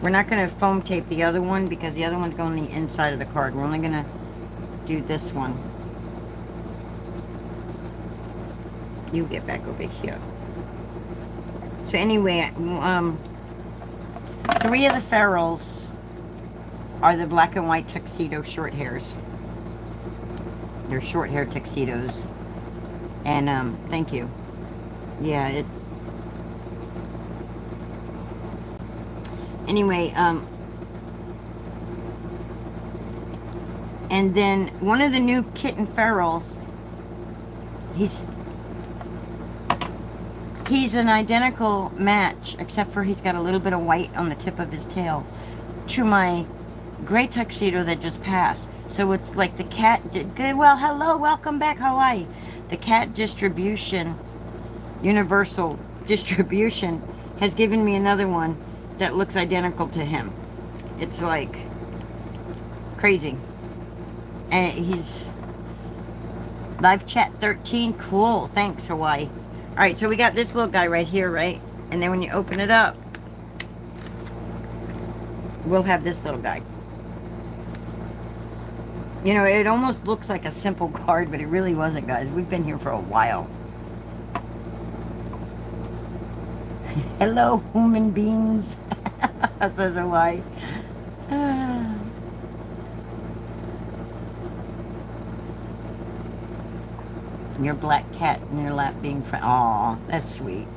We're not going to foam tape the other one because the other one's going on the inside of the card. We're only going to do this one. You get back over here. So anyway, 3 of the ferals are the black and white tuxedo short hairs. They're short hair tuxedos. And thank you. Yeah, anyway, and then one of the new kitten ferals, he's an identical match, except for he's got a little bit of white on the tip of his tail, to my gray tuxedo that just passed. So it's like the cat did good. Well, hello, welcome back, Hawaii. The cat distribution, universal distribution, has given me another one that looks identical to him. It's like crazy. And he's live chat 13. Cool. Thanks, Hawaii. All right, so we got this little guy right here, right? And then when you open it up, we'll have this little guy. You know, it almost looks like a simple card, but it really wasn't, guys. We've been here for a while. Hello, human beings. Says Hawaii. Your black cat in your lap being aw, that's sweet.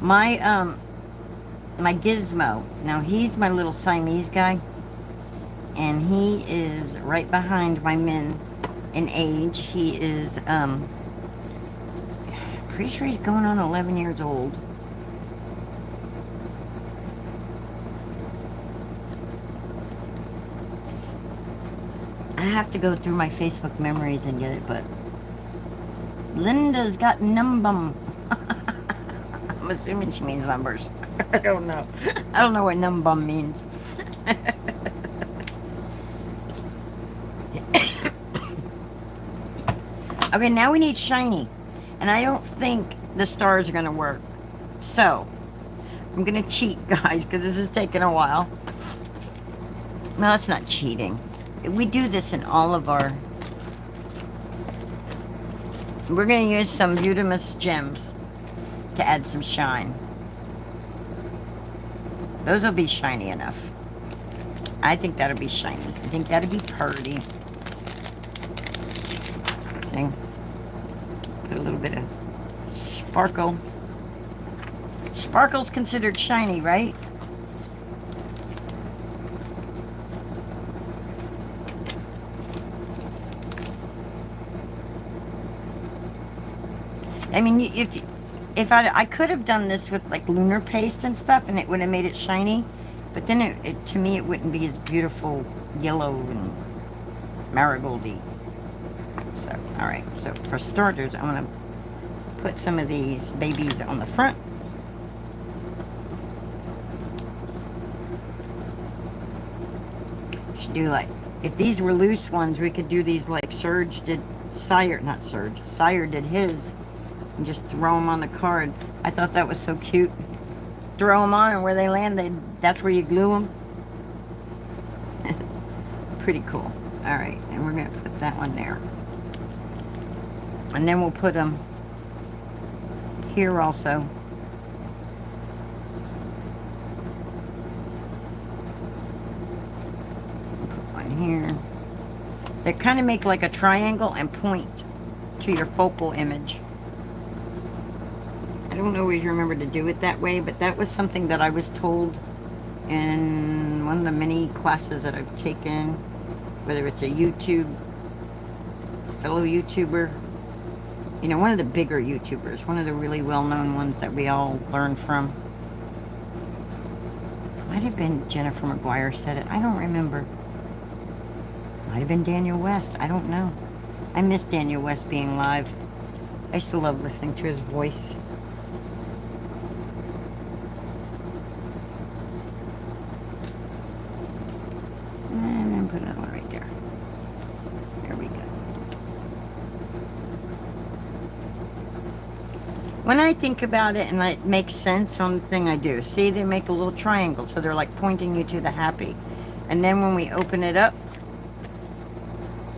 My my Gizmo. Now he's my little Siamese guy, and he is right behind my Min in age. He is pretty sure he's going on 11 years old. I have to go through my Facebook memories and get it, but Linda's got numbum. I'm assuming she means numbers. I don't know. I don't know what numbum means. Okay, now we need shiny. And I don't think the stars are going to work. So, I'm going to cheat, guys, because this is taking a while. No, it's not cheating. We do this in all of our... We're going to use some Beautimus gems to add some shine. Those will be shiny enough. I think that'll be shiny. I think that'll be pretty. See? Put a little bit of sparkle. Sparkle's considered shiny, right? I mean, if I could have done this with like lunar paste and stuff, and it would have made it shiny, but then it to me it wouldn't be as beautiful yellow and marigoldy. So, all right. So for starters, I'm gonna put some of these babies on the front. Should do like, if these were loose ones, we could do these like Sire did his. And just throw them on the card. I thought that was so cute. Throw them on, and where they land, that's where you glue them. Pretty cool. All right, and we're going to put that one there. And then we'll put them here also. Put one here. They kind of make like a triangle and point to your focal image. I don't always remember to do it that way, but that was something that I was told in one of the many classes that I've taken, whether it's a fellow YouTuber, you know, one of the bigger YouTubers, one of the really well-known ones that we all learn from. Might have been Jennifer McGuire said it. I don't remember. Might have been Daniel West. I don't know. I miss Daniel West being live. I used to love listening to his voice. And then put another one right there. There we go. When I think about it and it makes sense on the thing I do, see, they make a little triangle, so they're like pointing you to the happy. And then when we open it up,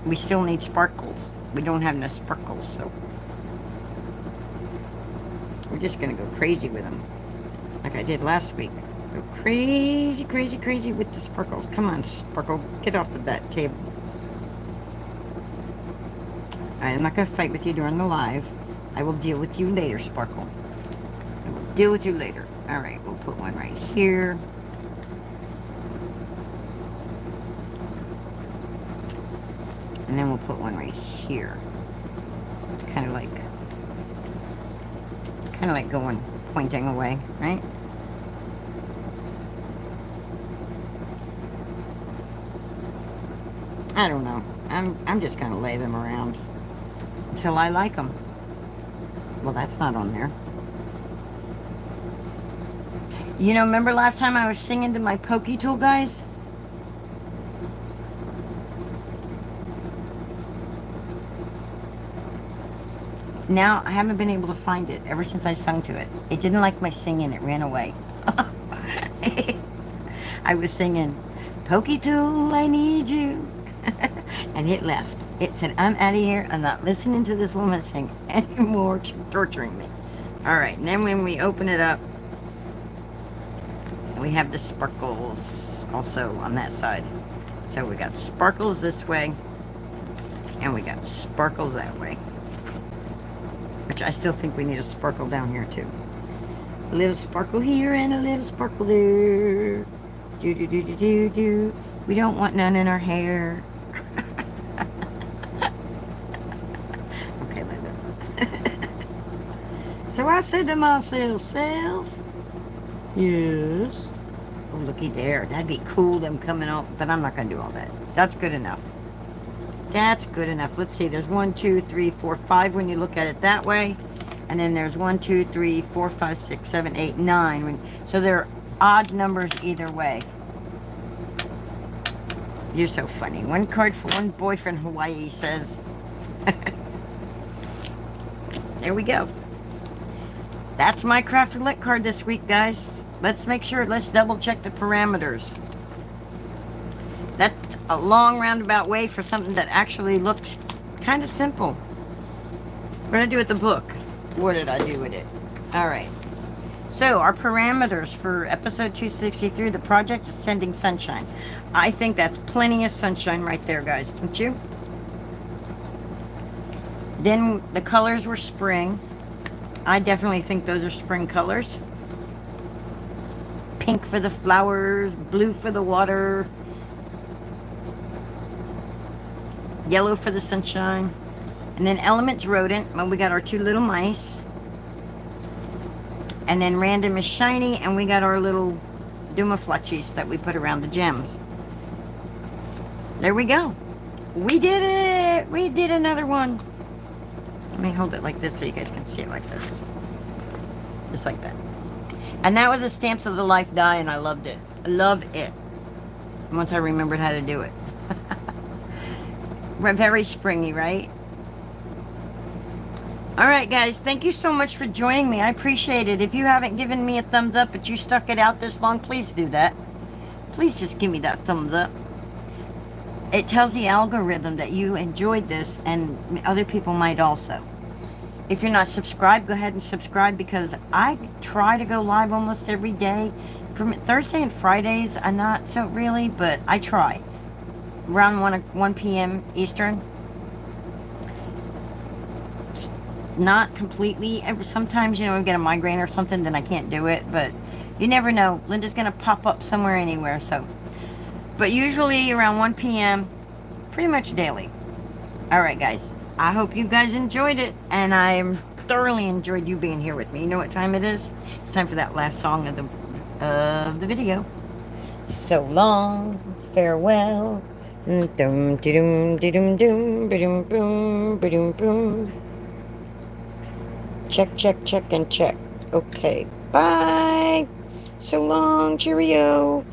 we still need sparkles. We don't have enough sparkles, so we're just gonna go crazy with them, like I did last week. Go crazy, crazy, crazy with the sparkles. Come on, Sparkle, get off of that table. Alright, I'm not gonna fight with you during the live. I will deal with you later, Sparkle. I will deal with you later. Alright, we'll put one right here. And then we'll put one right here. It's kind of like going, pointing away, right? I don't know. I'm just gonna lay them around until I like them. Well, that's not on there. You know, remember last time I was singing to my pokey tool, guys? Now, I haven't been able to find it ever since I sung to it. It didn't like my singing. It ran away. I was singing, Pokey Tool, I need you. And it left. It said, I'm out of here. I'm not listening to this woman sing anymore. She's torturing me. All right. And then when we open it up, we have the sparkles also on that side. So we got sparkles this way. And we got sparkles that way. Which I still think we need a sparkle down here too. A little sparkle here and a little sparkle there. Do do do do do do. We don't want none in our hair. Okay, Linda. So I said to myself, self, yes. Oh, looky there. That'd be cool, them coming up, but I'm not going to do all that. That's good enough. That's good enough. Let's see. There's 1, 2, 3, 4, 5 when you look at it that way. And then there's 1, 2, 3, 4, 5, 6, 7, 8, 9. So they're odd numbers either way. You're so funny. One card for one boyfriend, Hawaii says. There we go. That's my craft roulette card this week, guys. Let's make sure, let's double check the parameters. That's a long roundabout way for something that actually looked kind of simple. What did I do with the book? What did I do with it? All right. So our parameters for episode 263, the project is sending sunshine. I think that's plenty of sunshine right there, guys. Don't you? Then the colors were spring. I definitely think those are spring colors. Pink for the flowers, blue for the water, yellow for the sunshine. And then elements rodent, well, we got our 2 little mice. And then random is shiny, and we got our little Dumaflutchies that we put around the gems. There we go. We did it! We did another one. Let me hold it like this so you guys can see it like this. Just like that. And that was a Stamps of the Life die, and I loved it. I love it. Once I remembered how to do it. Very springy, right? Alright guys, thank you so much for joining me. I appreciate it. If you haven't given me a thumbs up, but you stuck it out this long, please do that. Please just give me that thumbs up. It tells the algorithm that you enjoyed this, and other people might also. If you're not subscribed, go ahead and subscribe, because I try to go live almost every day. Thursday and Fridays, I'm not so really, but I try. Around 1 p.m. Eastern. Not completely. Sometimes, you know, I get a migraine or something, then I can't do it, but you never know. Linda's going to pop up somewhere, anywhere, so. But usually around 1 p.m., pretty much daily. Alright, guys. I hope you guys enjoyed it, and I thoroughly enjoyed you being here with me. You know what time it is? It's time for that last song of the video. So long, farewell. Check, check, check, and check. Okay, bye. So long, cheerio.